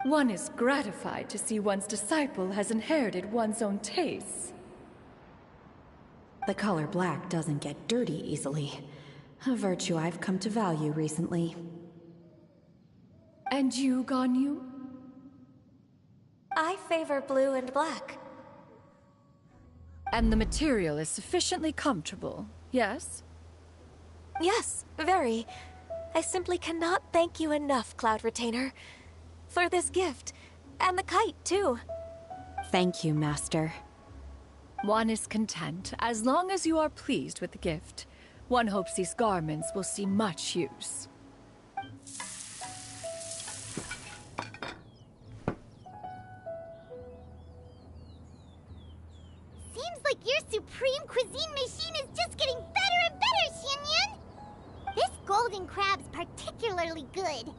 One is gratified to see one's disciple has inherited one's own tastes. The color black doesn't get dirty easily. A virtue I've come to value recently. And you, Ganyu? I favor blue and black. And the material is sufficiently comfortable, yes? Yes, very. I simply cannot thank you enough, Cloud Retainer. For this gift. And the kite, too. Thank you, Master. One is content, as long as you are pleased with the gift. One hopes these garments will see much use. Seems like your supreme cuisine machine is just getting better and better, Xinyun! This golden crab's particularly good.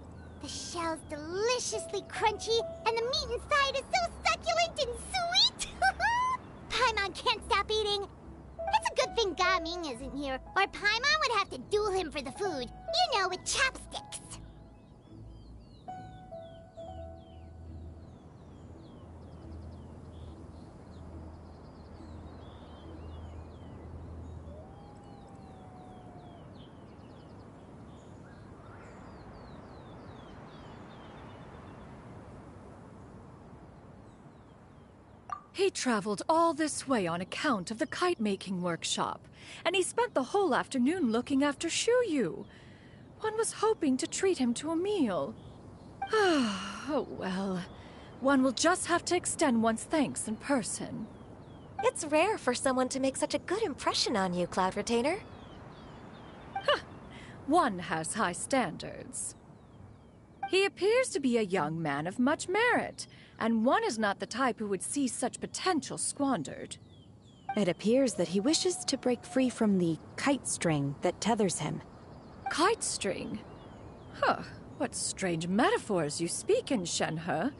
The shell's deliciously crunchy, and the meat inside is so succulent and sweet! Paimon can't stop eating. It's a good thing Gaming isn't here, or Paimon would have to duel him for the food. You know, with chopsticks. He traveled all this way on account of the kite-making workshop, and he spent the whole afternoon looking after Shuyu. One was hoping to treat him to a meal. Oh well. One will just have to extend one's thanks in person. It's rare for someone to make such a good impression on you, Cloud Retainer. One has high standards. He appears to be a young man of much merit, and one is not the type who would see such potential squandered. It appears that he wishes to break free from the kite string that tethers him. Kite string? Huh, what strange metaphors you speak in, Shenhe.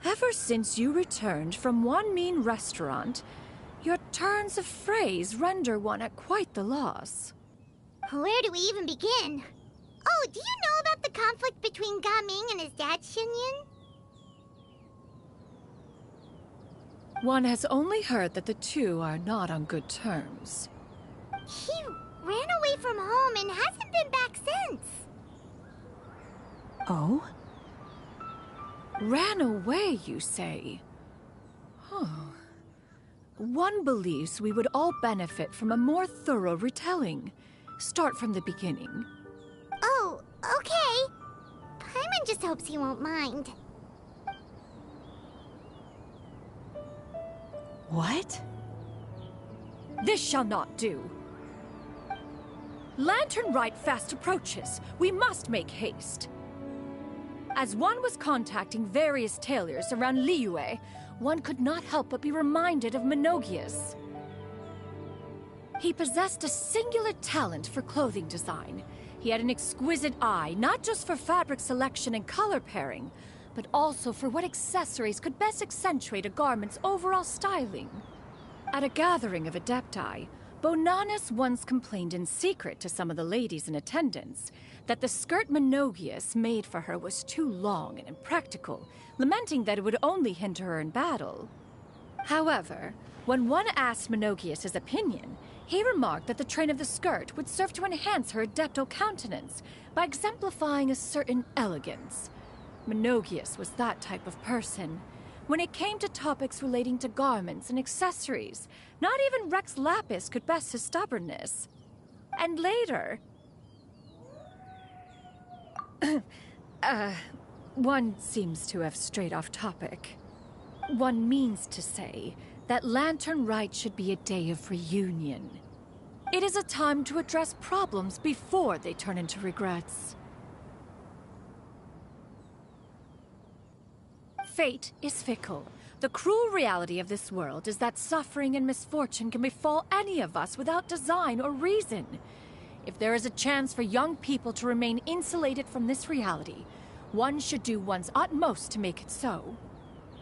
Ever since you returned from one mean restaurant, your turns of phrase render one at quite the loss. Where do we even begin? Oh, do you know about the conflict between Gaming and his dad, Xinyun? One has only heard that the two are not on good terms. He ran away from home and hasn't been back since. Oh? Ran away, you say? Huh. One believes we would all benefit from a more thorough retelling. Start from the beginning. Oh, okay. Paimon just hopes he won't mind. What? This shall not do. Lantern Rite fast approaches. We must make haste. As one was contacting various tailors around Liyue, one could not help but be reminded of Menogias. He possessed a singular talent for clothing design. He had an exquisite eye, not just for fabric selection and color pairing, but also for what accessories could best accentuate a garment's overall styling. At a gathering of Adepti, Bonanis once complained in secret to some of the ladies in attendance that the skirt Menogias made for her was too long and impractical, lamenting that it would only hinder her in battle. However, when one asked Menogias his opinion, he remarked that the train of the skirt would serve to enhance her adeptal countenance by exemplifying a certain elegance. Menogias was that type of person. When it came to topics relating to garments and accessories, not even Rex Lapis could best his stubbornness. And later... one seems to have strayed off topic. One means to say that Lantern Rite should be a day of reunion. It is a time to address problems before they turn into regrets. Fate is fickle. The cruel reality of this world is that suffering and misfortune can befall any of us without design or reason. If there is a chance for young people to remain insulated from this reality, one should do one's utmost to make it so.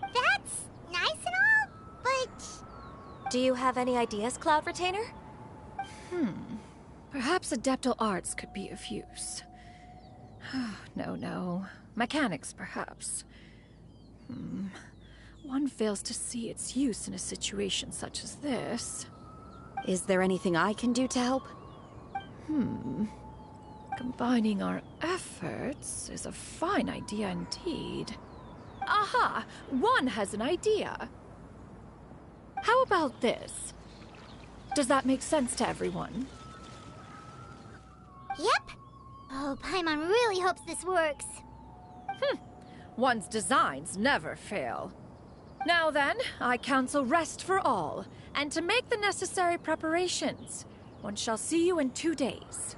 That's nice and all, but... Do you have any ideas, Cloud Retainer? Perhaps adeptal arts could be of use. No. Mechanics, perhaps. One fails to see its use in a situation such as this. Is there anything I can do to help? Combining our efforts is a fine idea indeed. Aha! One has an idea. How about this? Does that make sense to everyone? Yep. Oh, Paimon really hopes this works. One's designs never fail. Now then, I counsel rest for all, and to make the necessary preparations. One shall see you in 2 days.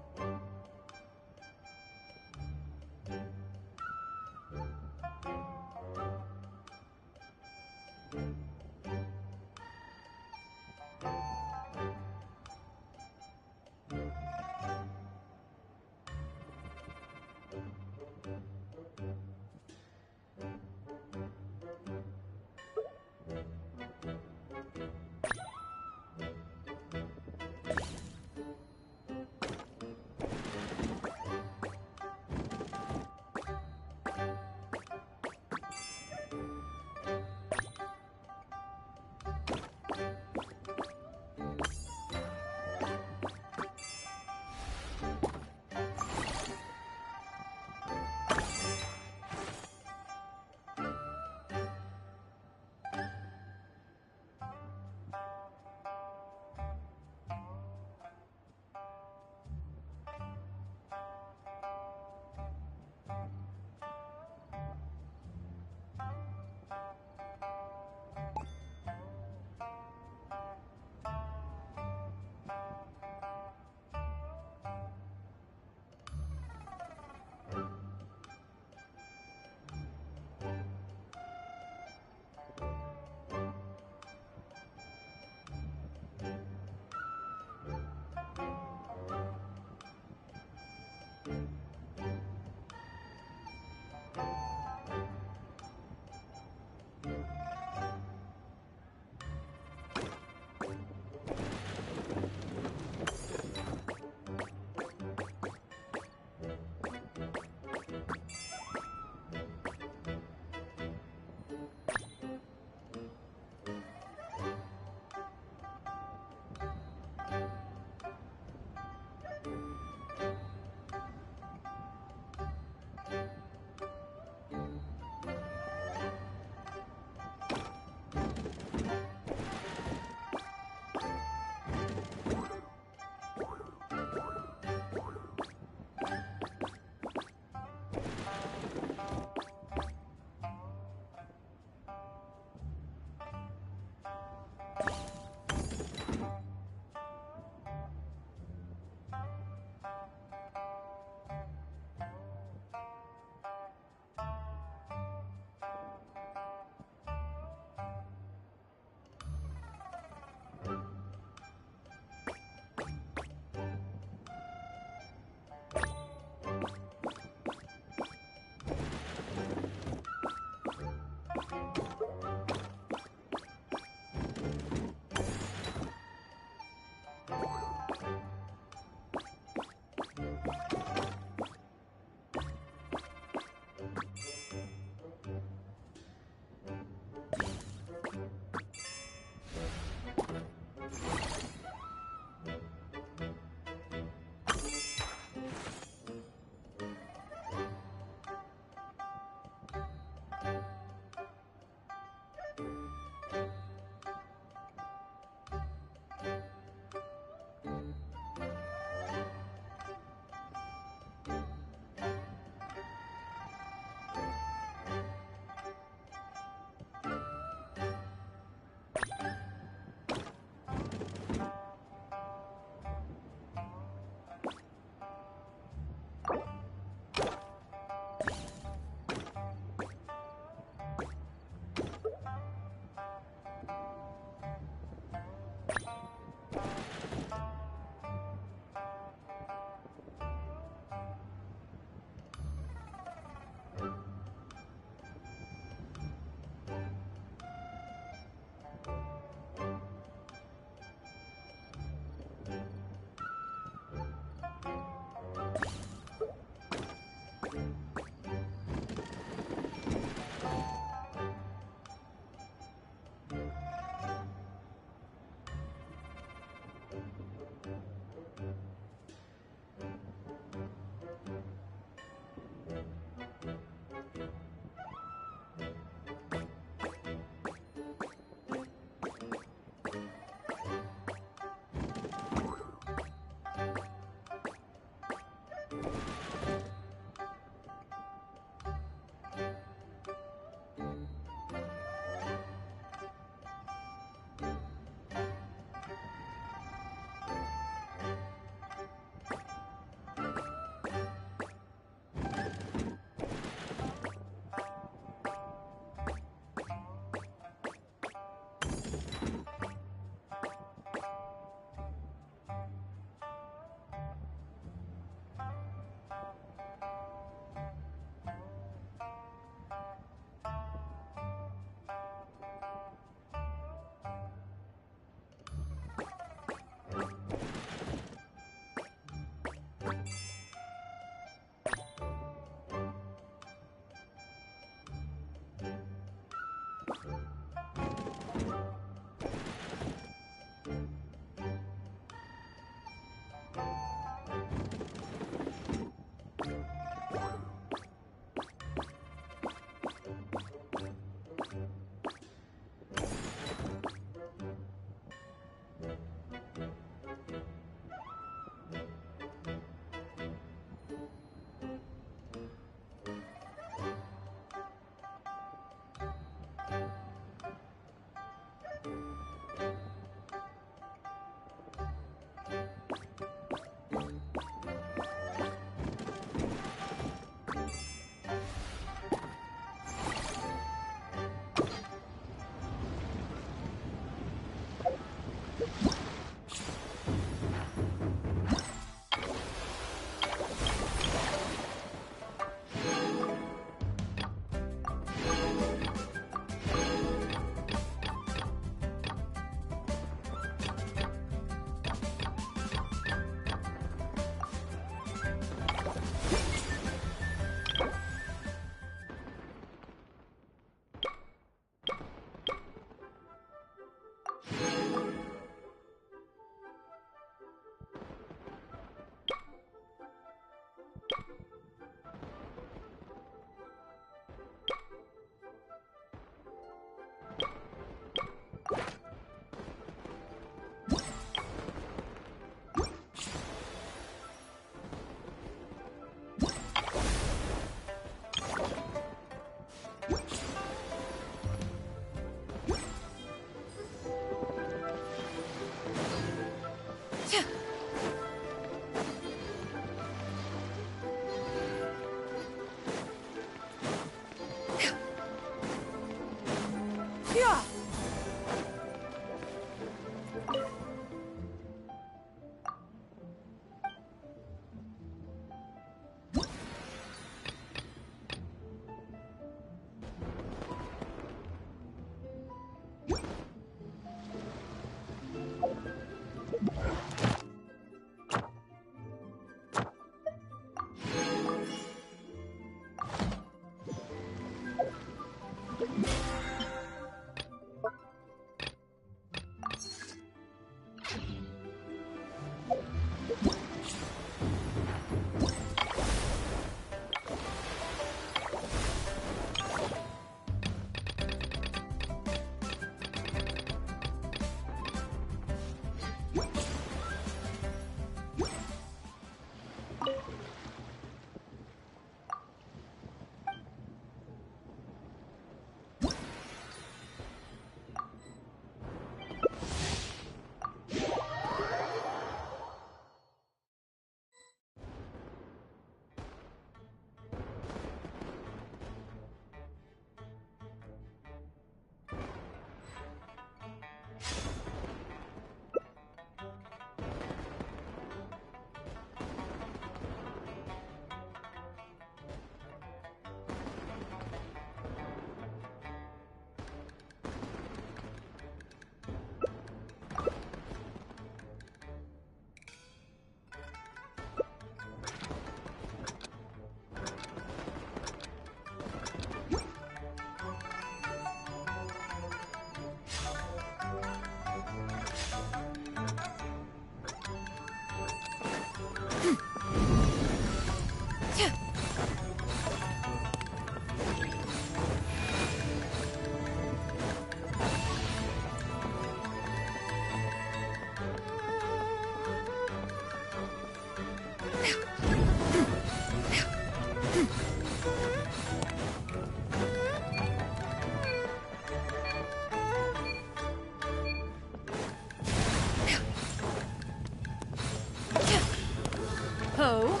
Ho!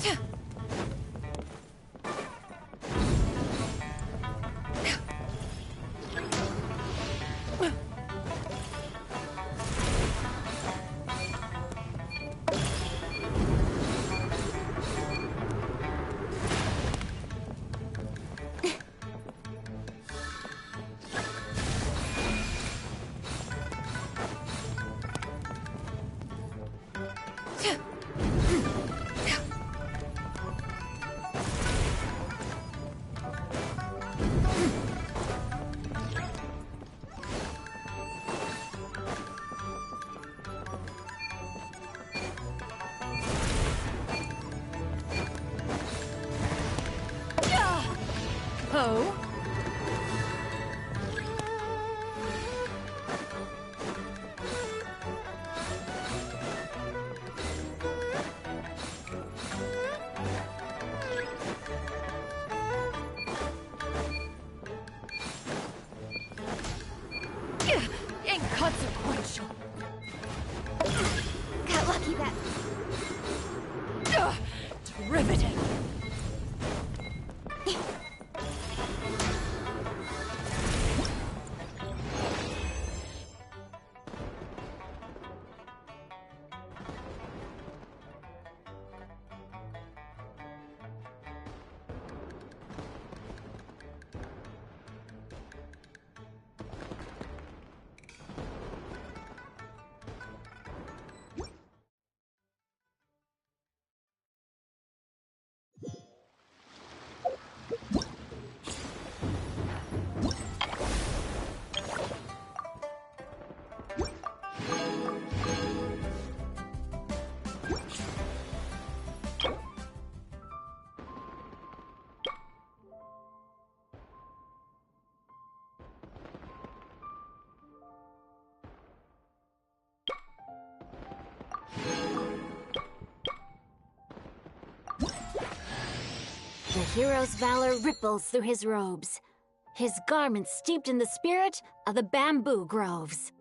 Yeah! Oh? Inconsequential. Got lucky that... Riveting. The hero's valor ripples through his robes, his garments steeped in the spirit of the bamboo groves.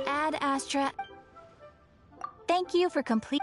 Ad Astra. Thank you for complete.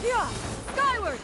Yeah! Skyward!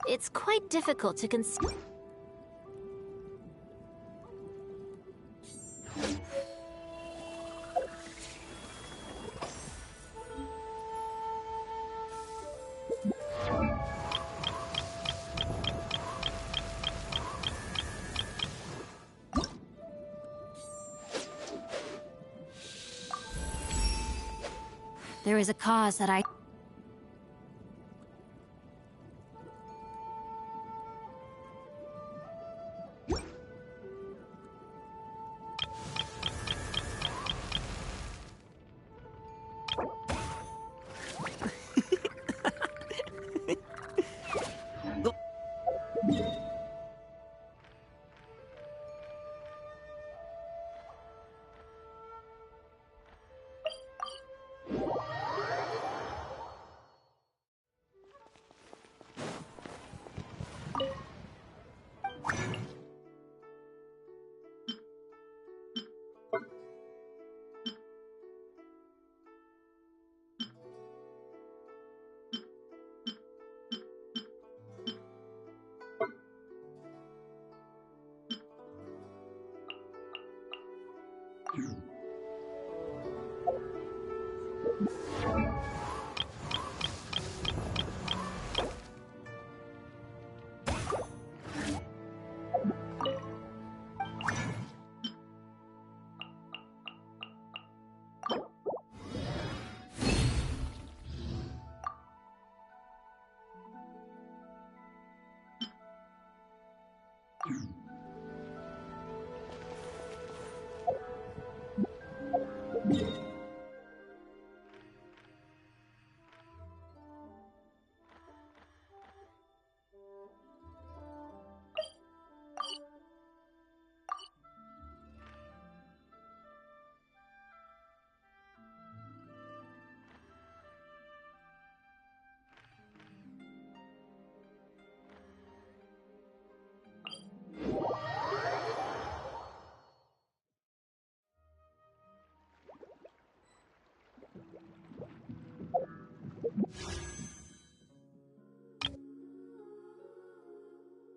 It's quite difficult to There is a cause that I...